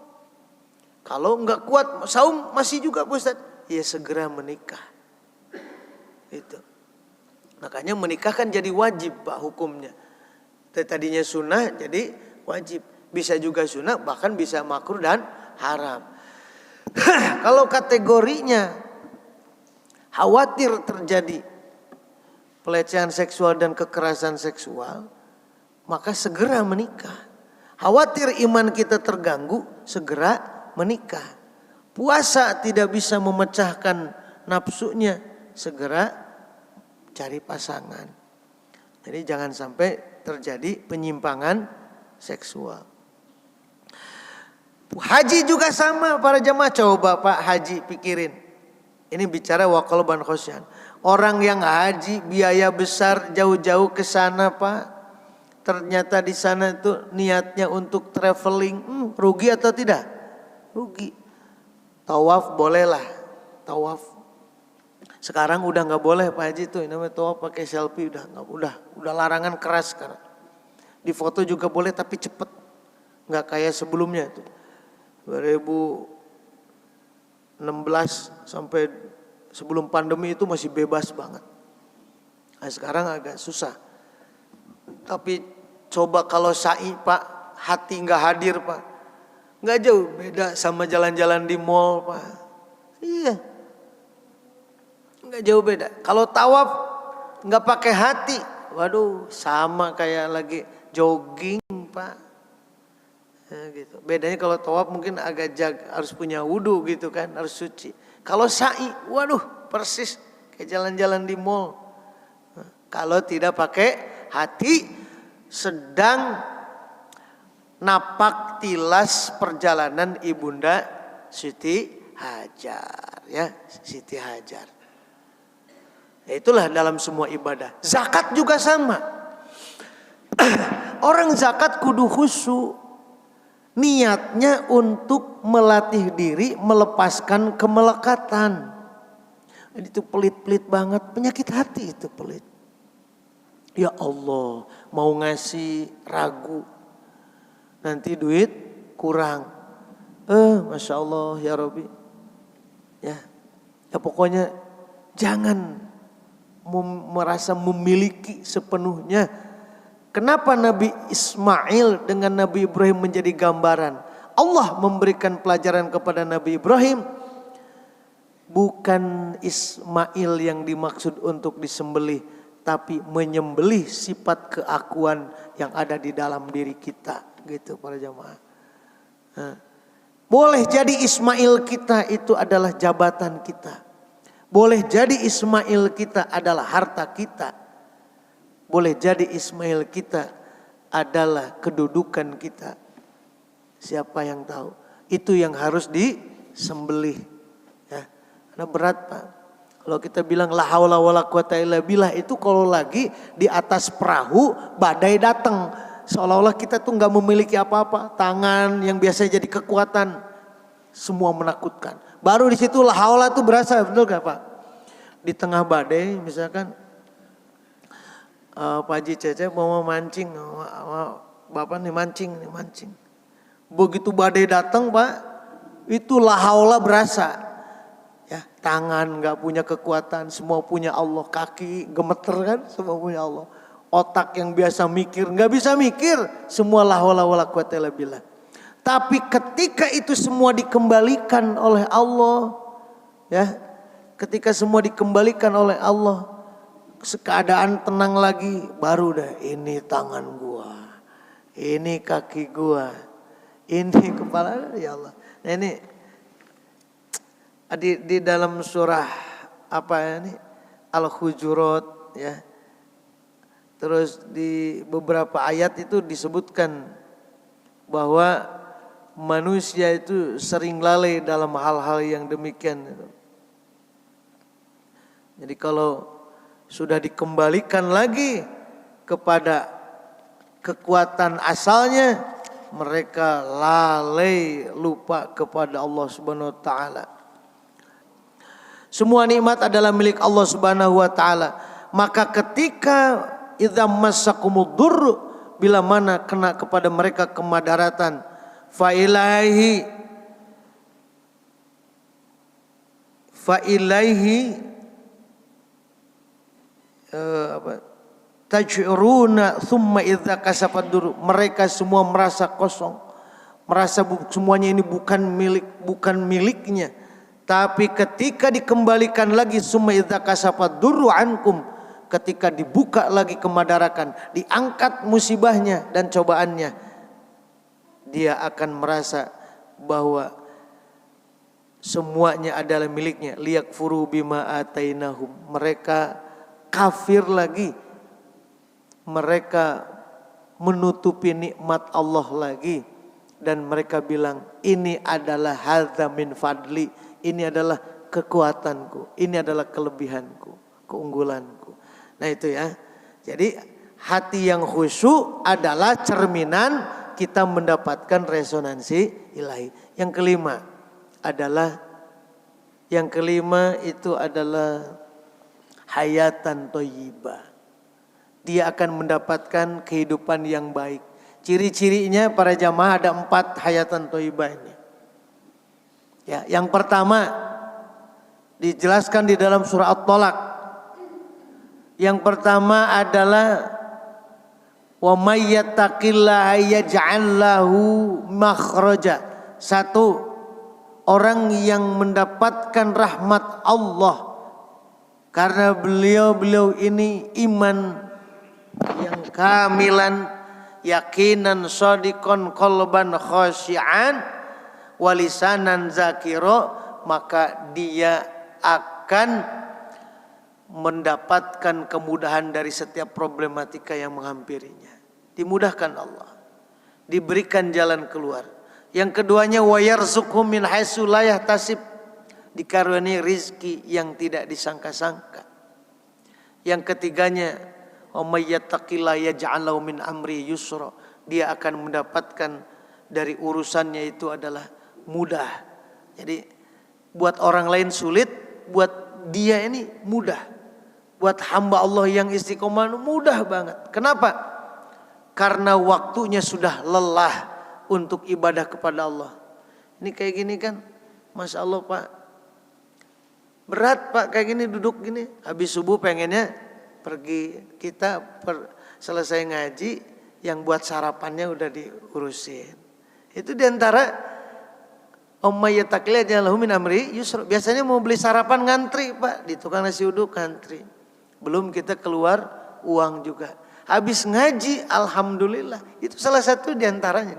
Kalau gak kuat saum masih juga Pak Ustaz. Ya segera menikah. Itu. Makanya menikah kan jadi wajib Pak hukumnya. Tadinya sunnah jadi wajib. Bisa juga sunnah, bahkan bisa makruh dan haram. Kalau kategorinya khawatir terjadi pelecehan seksual dan kekerasan seksual, maka segera menikah. Khawatir iman kita terganggu, segera menikah. Puasa tidak bisa memecahkan nafsunya, segera cari pasangan. Jadi jangan sampai terjadi penyimpangan seksual. Haji juga sama para jemaah. Coba Pak Haji pikirin. Ini bicara wa qalban khosyan. Orang yang haji biaya besar jauh-jauh ke sana Pak. Ternyata di sana itu niatnya untuk traveling. Rugi atau tidak? Rugi. Tawaf bolehlah. Tawaf. Sekarang udah nggak boleh Pak Haji tuh. Namanya tawaf pakai selfie udah larangan keras sekarang. Di foto juga boleh tapi cepet. Nggak kayak sebelumnya tuh. 2016 sampai sebelum pandemi itu masih bebas banget. Nah, sekarang agak susah. Tapi coba kalau sa'i Pak, hati nggak hadir Pak, nggak jauh beda sama jalan-jalan di mall Pak. Iya, nggak jauh beda. Kalau tawaf nggak pakai hati, waduh sama kayak lagi jogging Pak. Nah, gitu. Bedanya kalau tawaf mungkin agak harus punya wudu gitu kan, harus suci. Kalau sa'i, waduh persis kayak jalan-jalan di mall. Nah, kalau tidak pakai hati, sedang napak tilas perjalanan ibunda Siti Hajar, ya Siti Hajar. Ya, itulah dalam semua ibadah. Zakat juga sama. Orang zakat kudu khusyuk. Niatnya untuk melatih diri melepaskan kemelekatan. Itu pelit-pelit banget, penyakit hati itu pelit. Ya Allah, mau ngasih ragu, nanti duit kurang. Masya Allah ya Rabbi. Ya pokoknya jangan merasa memiliki sepenuhnya. Kenapa Nabi Ismail dengan Nabi Ibrahim menjadi gambaran? Allah memberikan pelajaran kepada Nabi Ibrahim. Bukan Ismail yang dimaksud untuk disembelih, tapi menyembelih sifat keakuan yang ada di dalam diri kita. Gitu para jamaah. Boleh jadi Ismail kita itu adalah jabatan kita. Boleh jadi Ismail kita adalah harta kita. Boleh jadi Ismail kita adalah kedudukan kita. Siapa yang tahu? Itu yang harus disembelih. Ya, karena berat Pak. Kalau kita bilang la haula wala quwata illa billah, itu kalau lagi di atas perahu badai datang, seolah-olah kita tuh nggak memiliki apa-apa. Tangan yang biasa jadi kekuatan, semua menakutkan. Baru di situ la haula tuh berasa, betul gak Pak? Di tengah badai misalkan. Pak Haji Cece mau mancing, bapak nih mancing. Begitu badai datang Pak, itu la haula berasa. Ya, tangan nggak punya kekuatan, semua punya Allah. Kaki gemeter kan, semua punya Allah. Otak yang biasa mikir nggak bisa mikir, semua la haula wala quwata illa billah. Tapi ketika itu semua dikembalikan oleh Allah, ya, ketika semua dikembalikan oleh Allah, keadaan tenang lagi, baru dah ini tangan gua, ini kaki gua, ini kepala, ya Allah. Nah ini di dalam surah apa ini Al-Hujurat ya. Terus di beberapa ayat itu disebutkan bahwa manusia itu sering lalai dalam hal-hal yang demikian. Jadi kalau sudah dikembalikan lagi kepada kekuatan asalnya, mereka lalai lupa kepada Allah Subhanahu wa taala. Semua nikmat adalah milik Allah Subhanahu wa taala. Maka ketika idza massakumud durr, bila mana kena kepada mereka kemadaratan, fa ilaihi taj'uruna thumma idza kasafad durr, mereka semua merasa kosong, merasa semuanya ini bukan miliknya. Tapi ketika dikembalikan lagi summa idza kasafad durru ankum, ketika dibuka lagi kemadarakan, diangkat musibahnya dan cobaannya, dia akan merasa bahwa semuanya adalah miliknya. Liyakfuru bima atainahum, mereka kafir lagi, mereka menutupi nikmat Allah lagi, dan mereka bilang ini adalah hadza min fadli, ini adalah kekuatanku, ini adalah kelebihanku, keunggulanku. Nah itu ya. Jadi hati yang khusyuk adalah cerminan kita mendapatkan resonansi ilahi. Yang kelima itu adalah hayatan thayyibah. Dia akan mendapatkan kehidupan yang baik. Ciri-cirinya para jamaah ada 4 hayatan thayyibah ini. Ya, yang pertama dijelaskan di dalam surah At-Thalaq. Yang pertama adalah wa may yattaqillaha yaj'al lahu makhraja. 1, orang yang mendapatkan rahmat Allah karena beliau ini iman yang kamilan, yakinan shadiqan qalban khasyi'an walisanan zakiro, maka dia akan mendapatkan kemudahan dari setiap problematika yang menghampirinya. Dimudahkan Allah, diberikan jalan keluar. Yang keduanya wa yarzuqhu min haitsu la yahtasib, dikaruniai rizki yang tidak disangka-sangka. Yang ketiganya wa may yattaqillaha yaj'al lahu min amri yusra, dia akan mendapatkan dari urusannya itu adalah mudah. Jadi buat orang lain sulit, buat dia ini mudah. Buat hamba Allah yang istiqomah mudah banget. Kenapa? Karena waktunya sudah lelah untuk ibadah kepada Allah. Ini kayak gini kan, Masya Allah Pak, berat Pak kayak gini, duduk gini. Habis subuh pengennya pergi, kita selesai ngaji, yang buat sarapannya udah diurusin. Itu diantara min amri yusra. Biasanya mau beli sarapan ngantri Pak, di tukang nasi uduk ngantri. Belum kita keluar uang juga. Habis ngaji, alhamdulillah. Itu salah satu diantaranya.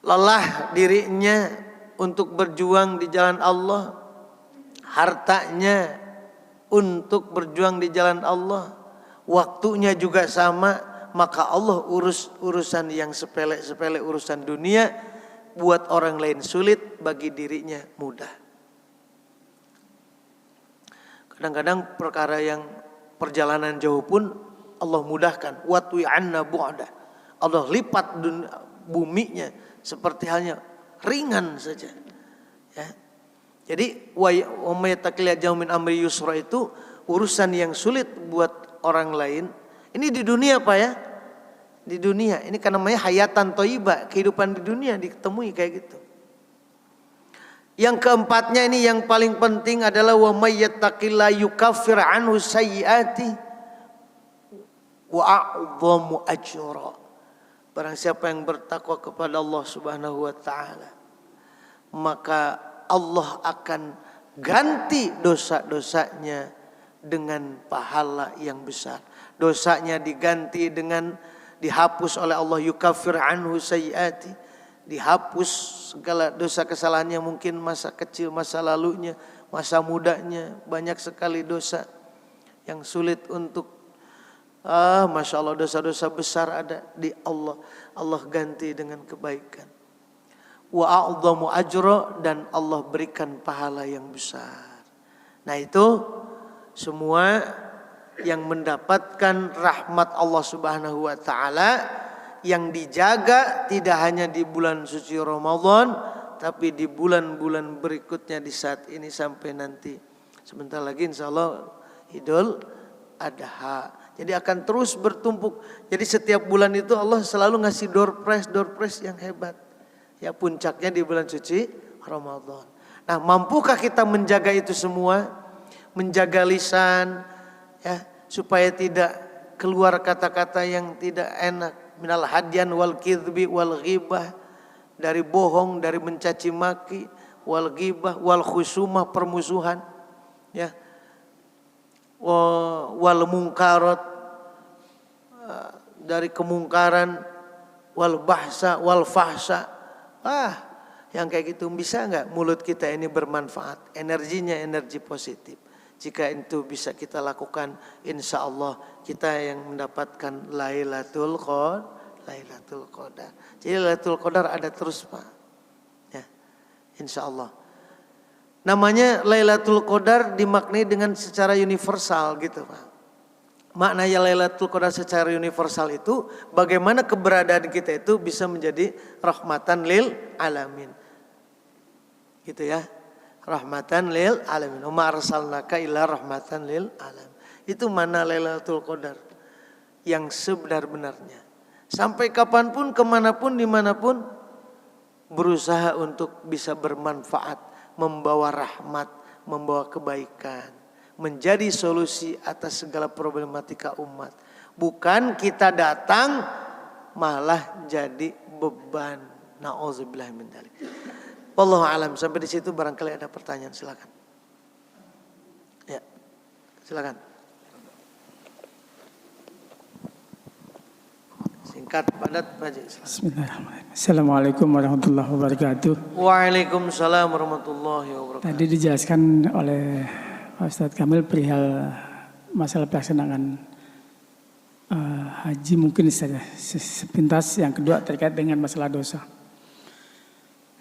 Lelah dirinya untuk berjuang di jalan Allah, hartanya untuk berjuang di jalan Allah, waktunya juga sama. Maka Allah urusan yang sepele-sepele, urusan dunia, buat orang lain sulit, bagi dirinya mudah. Kadang-kadang perkara yang perjalanan jauh pun Allah mudahkan. Watwi anna bu'da, Allah lipat buminya seperti halnya ringan saja. Ya. Jadi wa may yattaqillaha yaj'al min amri yusra itu urusan yang sulit buat orang lain. Ini di dunia Pak ya. Di dunia. Ini kan namanya hayatan thayyibah, kehidupan di dunia ditemui kayak gitu. Yang keempatnya ini yang paling penting adalah wa may yattaqillaha yukaffir anhu sayyiati wa a'dhamu ajra. Barang siapa yang bertakwa kepada Allah Subhanahu wa taala, maka Allah akan ganti dosa-dosanya dengan pahala yang besar. Dosanya diganti dengan dihapus oleh Allah, yukaffir anhu sayyiati, dihapus segala dosa kesalahannya, mungkin masa kecil, masa lalunya, masa mudanya, banyak sekali dosa yang sulit untuk Masya Allah, dosa-dosa besar ada di Allah. Allah ganti dengan kebaikan. Wa a'dhamu ajra, dan Allah berikan pahala yang besar. Nah itu semua yang mendapatkan rahmat Allah Subhanahu wa taala, yang dijaga tidak hanya di bulan suci Ramadan, tapi di bulan-bulan berikutnya, di saat ini sampai nanti sebentar lagi insya Allah Idul Adha. Jadi akan terus bertumpuk. Jadi setiap bulan itu Allah selalu ngasih door prize yang hebat. Ya, puncaknya di bulan suci Ramadan. Nah, mampukah kita menjaga itu semua? Menjaga lisan, ya, supaya tidak keluar kata-kata yang tidak enak. Minal hadyan wal kidbi wal ghibah, dari bohong, dari mencaci maki, wal ghibah wal khusumah, permusuhan, ya, wal mungkarat, dari kemungkaran, wal bahsa wal fahsa. Yang kayak gitu, bisa nggak mulut kita ini bermanfaat, energinya energi positif? Jika itu bisa kita lakukan, insya Allah kita yang mendapatkan Lailatul Qadar. Jadi Lailatul Qadar ada terus, Pak. Ya, insya Allah. Namanya Lailatul Qadar dimaknai dengan secara universal gitu, Pak. Maknanya Lailatul Qadar secara universal itu bagaimana keberadaan kita itu bisa menjadi rahmatan lil alamin. Gitu ya. Rahmatan lil alamin. Wa ma arsalnaka illa rahmatan lil alamin. Itu mana Lailatul Qadar yang sebenar-benarnya. Sampai kapanpun, kemanapun, dimanapun, berusaha untuk bisa bermanfaat, membawa rahmat, membawa kebaikan, menjadi solusi atas segala problematika umat. Bukan kita datang malah jadi beban. Nauzubillah min dzalik. Wallahu alam. Sampai di situ barangkali ada pertanyaan, silakan. Ya. Silakan. Singkat, padat, Pak. Bismillahirrahmanirrahim. Assalamualaikum warahmatullahi wabarakatuh. Waalaikumsalam warahmatullahi wabarakatuh. Tadi dijelaskan oleh Ustadz Kamil perihal masalah pelaksanaan haji, mungkin saja sepintas. Yang kedua terkait dengan masalah dosa.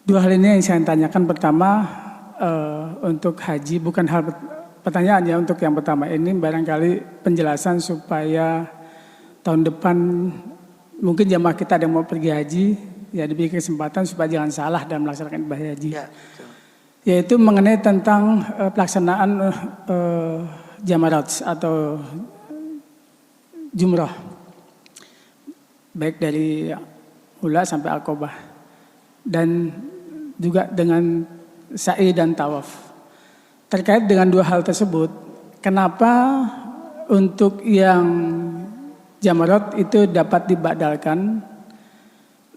Dua hal ini yang saya tanyakan. Pertama, untuk haji, bukan hal pertanyaannya. Untuk yang pertama ini barangkali penjelasan supaya tahun depan mungkin jamaah kita ada yang mau pergi haji, ya diberi kesempatan supaya jangan salah dalam melaksanakan ibadah haji. Ya, yaitu mengenai tentang pelaksanaan jamarat atau jumrah, baik dari Ula sampai Aqobah, dan juga dengan sa'i dan tawaf. Terkait dengan dua hal tersebut, kenapa untuk yang jamarat itu dapat dibadalkan,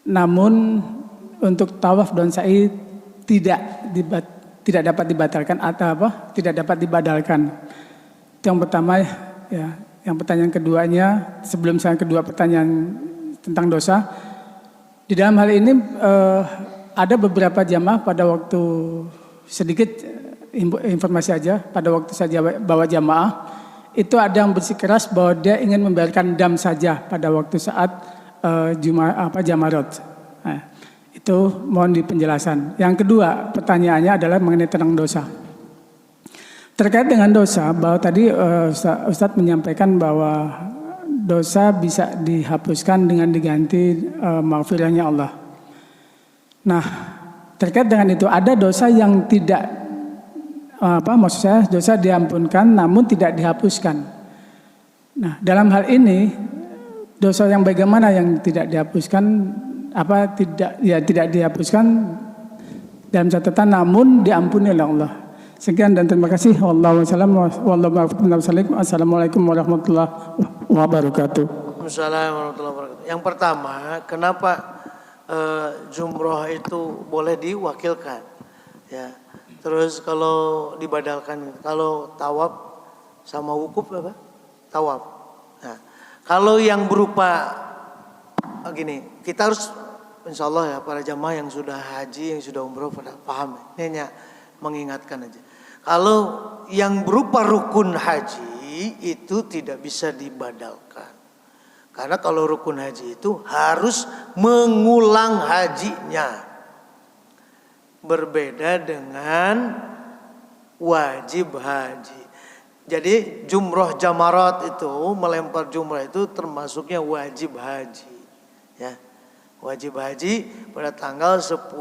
namun untuk tawaf dan sa'i tidak dapat dibatalkan atau apa? Tidak dapat dibadalkan. Itu yang pertama ya. Yang pertanyaan keduanya, sebelum saya kedua pertanyaan tentang dosa, di dalam hal ini ada beberapa jamaah pada waktu, sedikit informasi aja, pada waktu saya bawa jamaah itu ada yang bersikeras bahwa dia ingin membayarkan dam saja pada waktu saat jamarat. Nah, itu mohon di penjelasan. Yang kedua pertanyaannya adalah mengenai tentang dosa. Terkait dengan dosa, bahwa tadi Ustadz menyampaikan bahwa dosa bisa dihapuskan dengan diganti maghfirahnya Allah. Nah, terkait dengan itu ada dosa yang tidak maksud saya dosa diampunkan namun tidak dihapuskan. Nah, dalam hal ini dosa yang bagaimana yang tidak dihapuskan, tidak dihapuskan dalam catatan namun diampuni oleh Allah. Sekian dan terima kasih. Wassalamualaikum warahmatullahi wabarakatuh. Waalaikumsalam warahmatullahi wabarakatuh. Yang pertama, kenapa jumroh itu boleh diwakilkan? Ya, Terus kalau dibadalkan, kalau tawaf sama wukuf apa? Tawaf. Nah, kalau yang berupa gini, kita harus insya Allah ya para jamaah yang sudah haji, yang sudah umroh pada paham. Ini hanya mengingatkan aja. Kalau yang berupa rukun haji itu tidak bisa dibadalkan. Karena kalau rukun haji itu harus mengulang hajinya. Berbeda dengan wajib haji. Jadi jumroh jamarat itu, melempar jumrah itu termasuknya wajib haji. Ya, wajib haji pada tanggal 10,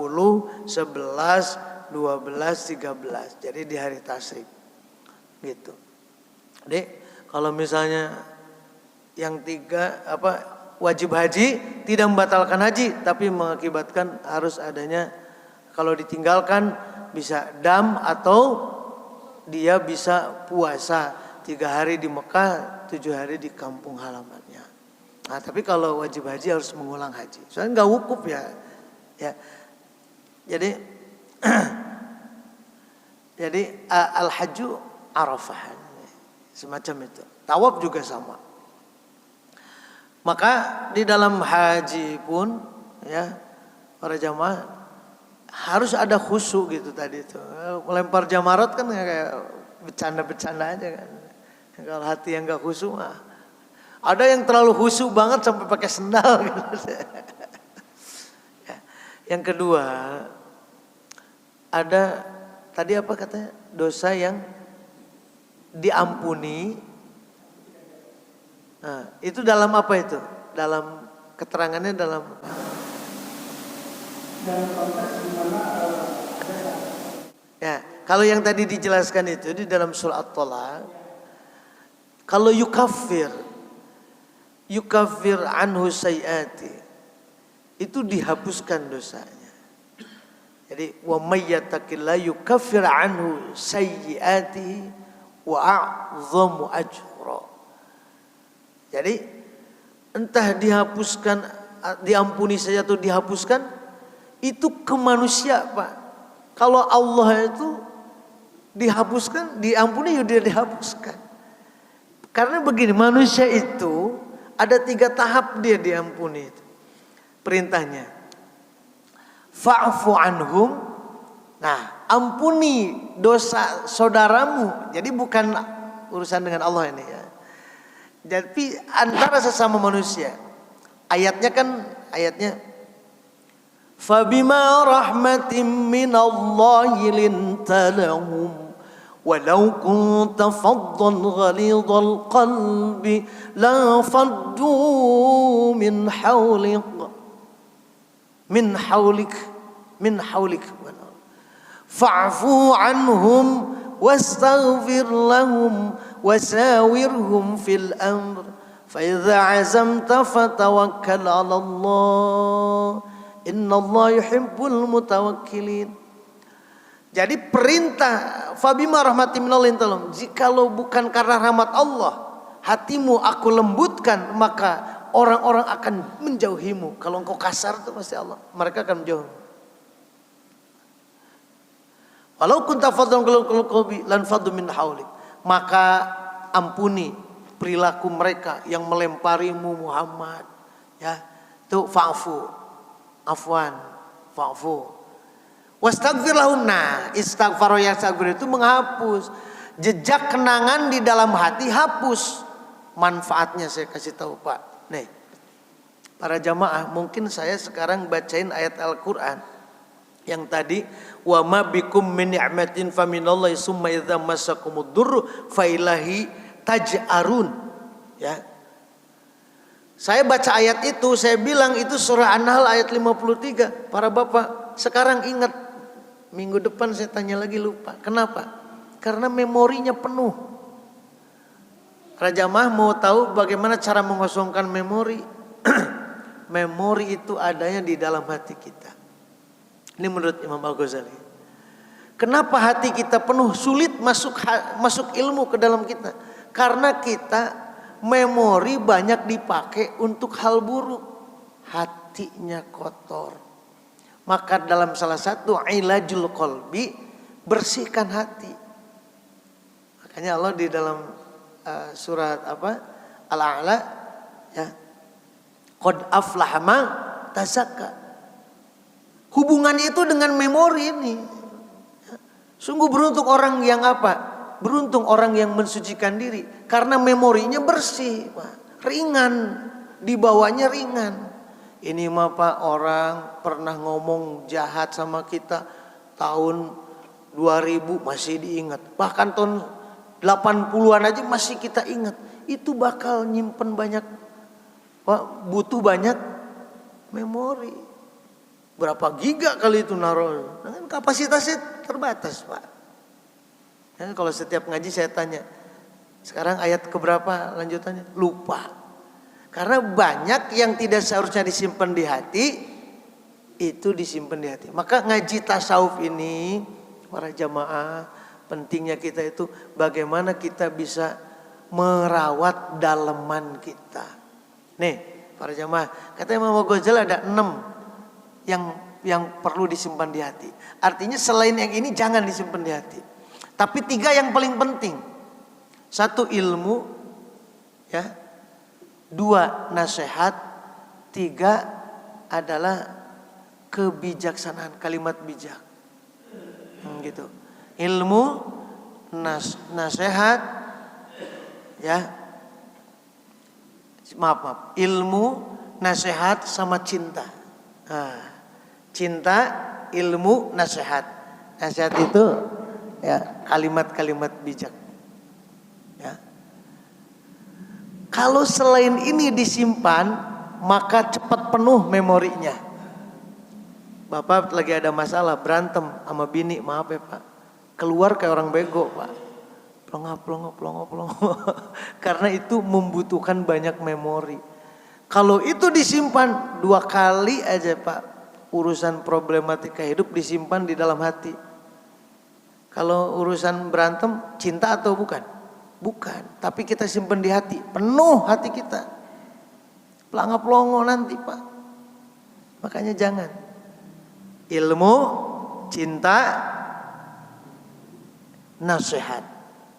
11, 12, 13. Jadi di hari tasyrik. Gitu. Jadi kalau misalnya yang tiga wajib haji tidak membatalkan haji, tapi mengakibatkan harus adanya, kalau ditinggalkan bisa dam atau dia bisa puasa 3 hari di Mekah, 7 hari di kampung halamannya. Nah, tapi kalau wajib haji harus mengulang haji. Soalnya nggak wukuf ya. Jadi al-hajju Arafah. Semacam itu. Tawaf juga sama. Maka di dalam haji pun ya para jamaah harus ada khusyuk gitu tadi itu. Melempar jamarat kan kayak bercanda-bercanda aja kan. Kalau hati yang gak khusyuk mah. Ada yang terlalu khusyuk banget sampai pakai sendal gitu. Ya. Yang kedua, ada tadi apa katanya? Dosa yang diampuni. Nah, itu dalam apa itu? Dalam keterangannya dalam konteks dimana ya, kalau yang tadi dijelaskan itu di dalam surah At-Thalaq, kalau yukafir anhu sayyiati, itu dihapuskan dosanya. Jadi wa may yattaqillah yukaffir anhu sayyiati wa a'zamu ajra. Jadi entah dihapuskan, diampuni saja atau dihapuskan, itu ke manusia Pak. Kalau Allah itu dihapuskan, diampuni ya dia dihapuskan. Karena begini, manusia itu ada 3 tahap dia diampuni itu. Perintahnya fa'fu anhum. Nah, ampuni dosa saudaramu. Jadi bukan urusan dengan Allah ini ya. Jadi antara sesama manusia. Ayatnya فَبِمَا رَحْمَةٍ مِّنَ اللَّهِ لِنْتَ لَهُمْ وَلَوْ كُنْتَ فَظًّا غَلِيظَ الْقَلْبِ لَانفَضُّوا مِنْ حَوْلِكَ فَاعْفُوا عَنْهُمْ وَاسْتَغْفِرْ لَهُمْ وَسَاوِرْهُمْ فِي الْأَمْرِ فَإِذَا عَزَمْتَ فَتَوَكَّلْ عَلَى اللَّهِ Innallaha yuhibbul mutawakkilin. Jadi perintah fabima rahmatin minallahi lintalum. Jikalau bukan karena rahmat Allah, hatimu aku lembutkan, maka orang-orang akan menjauhimu. Kalau engkau kasar tuh pasti Allah, mereka akan menjauh. Walau kunta fadlan qalbi lan faddu min haulik. Maka ampuni perilaku mereka yang melemparimu Muhammad. Ya, itu fa'fu. Afwan, fa'fu. Wastaghfir lahum. Nah, istighfar ya sagbir itu menghapus jejak kenangan di dalam hati, hapus. Manfaatnya saya kasih tahu Pak. Nih, para jamaah, mungkin saya sekarang bacain ayat Al-Quran yang tadi wa ma bikum min ni'matin faminallahi summa idza massakumud durru fa ilahi taj'arun. Ya. Saya baca ayat itu, saya bilang itu surah An-Nahl ayat 53. Para bapak, sekarang ingat. Minggu depan saya tanya lagi lupa. Kenapa? Karena memorinya penuh. Para jamaah mau tahu bagaimana cara mengosongkan memori? Memori itu adanya di dalam hati kita. Ini menurut Imam Al-Ghazali. Kenapa hati kita penuh, sulit masuk ilmu ke dalam kita? Karena kita memori banyak dipakai untuk hal buruk. Hatinya kotor. Maka dalam salah satu ilajul qalbi, bersihkan hati. Makanya Allah di dalam surat Al-A'la ya, qad aflaha man tazakka. Hubungan itu dengan memori ini. Sungguh beruntung orang yang beruntung orang yang mensucikan diri karena memorinya bersih, Pak. Ringan, dibawanya ringan. Ini mah Pak, orang pernah ngomong jahat sama kita tahun 2000 masih diingat. Bahkan tahun 80-an aja masih kita ingat. Itu bakal nyimpen banyak, Pak, butuh banyak memori. Berapa giga kali itu naruh. Dengan kapasitasnya terbatas, Pak. Dan kalau setiap ngaji saya tanya, sekarang ayat keberapa lanjutannya? Lupa. Karena banyak yang tidak seharusnya disimpan di hati, itu disimpan di hati. Maka ngaji tasawuf ini, para jamaah, pentingnya kita itu bagaimana kita bisa merawat daleman kita. Nih, para jamaah, kata Imam Ghazali ada 6 yang perlu disimpan di hati. Artinya selain yang ini jangan disimpan di hati. Tapi 3 yang paling penting. 1 ilmu, ya. 2 nasihat, 3 adalah kebijaksanaan, kalimat bijak. Gitu. Ilmu, nasihat, ya. Maaf. Ilmu, nasihat sama cinta. Nah, cinta, ilmu, nasihat. Nasihat itu ya kalimat-kalimat bijak. Ya. Kalau selain ini disimpan, maka cepat penuh memorinya. Bapak lagi ada masalah, berantem sama bini, maaf ya Pak, keluar kayak orang bego Pak, plongo. Karena itu membutuhkan banyak memori. Kalau itu disimpan 2 kali aja Pak, urusan problematika hidup disimpan di dalam hati. Kalau urusan berantem, cinta atau bukan? Bukan, tapi kita simpan di hati, penuh hati kita. Pelongo nanti Pak. Makanya jangan. Ilmu, cinta, nasihat.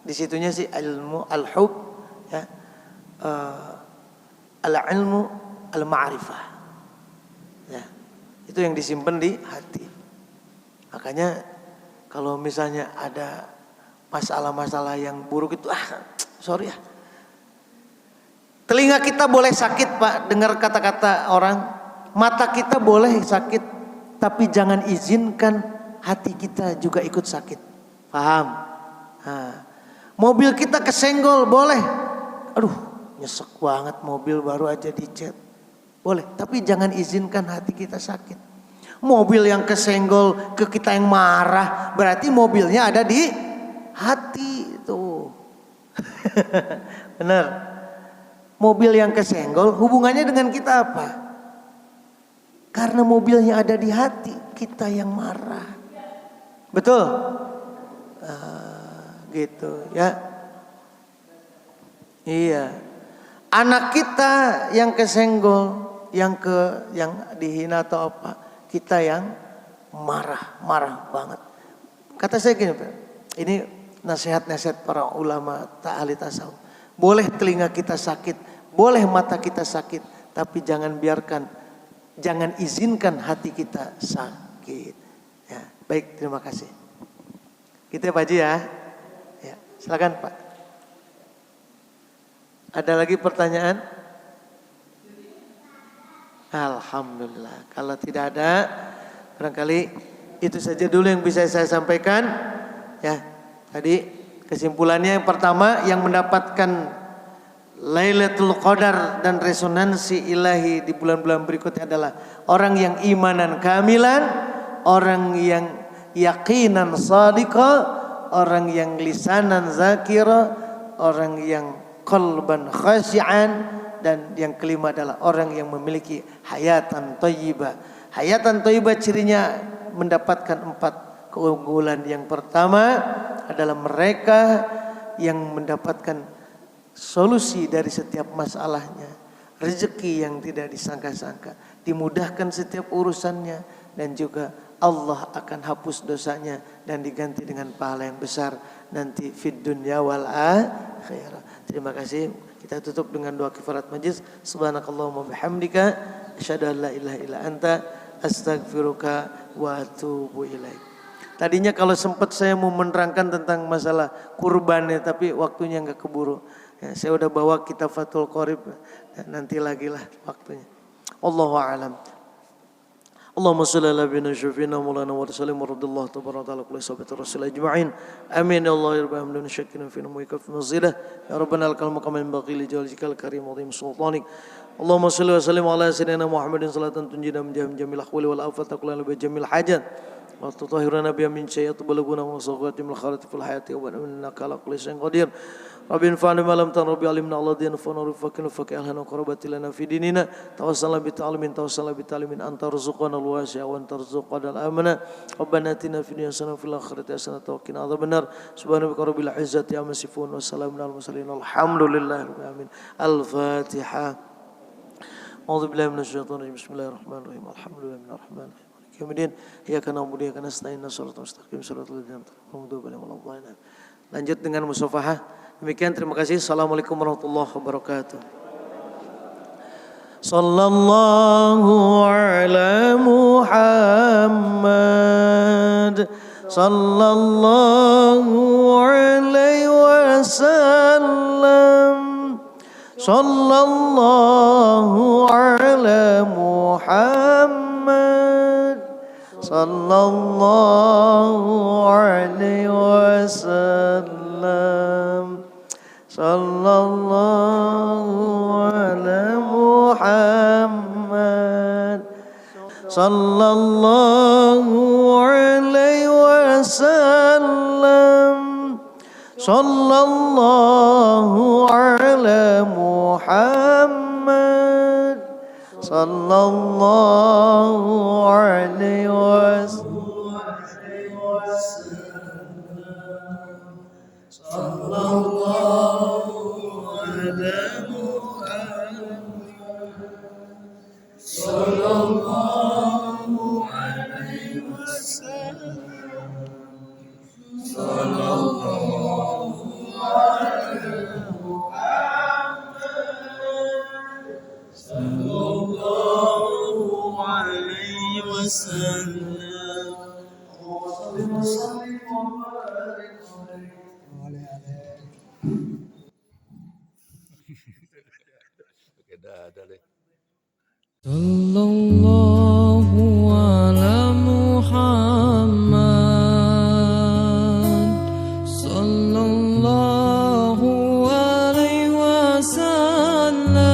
Di situnya sih ilmu, al-hub, ya, al-ilmu, al-ma'rifah. Ya, itu yang disimpan di hati. Makanya kalau misalnya ada masalah-masalah yang buruk itu, sorry ya. Telinga kita boleh sakit Pak, dengar kata-kata orang. Mata kita boleh sakit, tapi jangan izinkan hati kita juga ikut sakit. Paham? Mobil kita kesenggol boleh. Aduh, nyesek banget mobil baru aja dicet. Boleh, tapi jangan izinkan hati kita sakit. Mobil yang kesenggol ke kita yang marah, berarti mobilnya ada di hati itu. Benar. Mobil yang kesenggol hubungannya dengan kita apa? Karena mobilnya ada di hati, kita yang marah. Betul? Gitu ya. Iya. Anak kita yang kesenggol, yang dihina atau apa, kita yang marah banget. Kata saya gini, Pak. Ini nasihat-nasihat para ulama ahli tasawuf. Boleh telinga kita sakit, boleh mata kita sakit, tapi jangan izinkan hati kita sakit. Ya, baik, terima kasih. Gitu ya Pak Haji ya. Ya, silakan Pak. Ada lagi pertanyaan? Alhamdulillah. Kalau tidak ada, barangkali itu saja dulu yang bisa saya sampaikan. Ya, tadi kesimpulannya yang pertama, yang mendapatkan Lailatul Qadar dan resonansi ilahi di bulan-bulan berikutnya adalah orang yang imanan kamilan, orang yang yaqinan shadiqa, orang yang lisanan zakira, orang yang qalban khashi'an, dan yang kelima adalah orang yang memiliki hayatan thayyibah. Hayatan thayyibah cirinya mendapatkan 4 keunggulan. Yang pertama adalah mereka yang mendapatkan solusi dari setiap masalahnya, rezeki yang tidak disangka-sangka, dimudahkan setiap urusannya, dan juga Allah akan hapus dosanya dan diganti dengan pahala yang besar nanti fid dunya wal akhirah. Terima kasih. Kita tutup dengan doa kifarat majlis. Subhanakallahumma bihamdika asyhadu an la ilaha illa anta astaghfiruka wa atubu ilaik. Tadinya kalau sempat saya mau menerangkan tentang masalah kurban ya, tapi waktunya enggak keburu. Ya, saya udah bawa kitab Fathul Qorib, ya, nanti lagi lah waktunya. Allahu a'lam. Allahumma shalli ala nabiyyina syafina maulana wa sallim wa radallahu tabaraka taala kulli sahabati rasul ajma'in. Amin ya Allah ya rabbal alamin syakina fi namika fi mazidah. Ya rabbana lakal maqam min baqi li jalikal karim azim sultanik. Allahumma shalli wa sallim ala sayyidina Muhammadin salatan tunjina min jamil ahwali wal afat taqulana bi jamil hajat. Wa tutahhiruna bi min syai'at balaguna wa saghati min kharati fil hayati wa innaka ala kulli syai'in qadir. Rabbin fa'alim alam tan rabbi alimna alladhina fa'nuru fakinu fakihana qarabati lana fi dinina tawassalna bi ta'limin anta rizqana alwasi'a wa anta rizqana al-amana rabbana atina fid dunya hasanatan wa fil akhirati hasanatan wa qina adzabannar subhanaka rabbil izzati amma yasifun wa salamun alal mursalin alhamdulillahi rabbil alamin. Al-Fatihah. A'udzu billahi minasy syaithanir rajim. Bismillahirrahmanirrahim. Alhamdulillahi rabbil alamin. Kemudian iyyaka na'budu wa iyyaka nasta'in shiratal mustaqim shiratal ladzina an'amta 'alaihim. Lanjut dengan musafahah. Demikian, terima kasih. Assalamualaikum warahmatullahi wabarakatuh. Sallallahu ala Muhammad sallallahu alaihi wasallam. Sallallahu ala Muhammad sallallahu alaihi wasallam. Sallallahu ala Muhammad sallallahu alaihi wasallam. Sallallahu ala Muhammad sallallahu alaihi wasallam. Sallallahu ala Muhammad sallallahu alaihi wasallam. Sallallahu ala Muhammad sallallahu alaihi Sallallahu ala Muhammad sallallahu alaihi wasallam.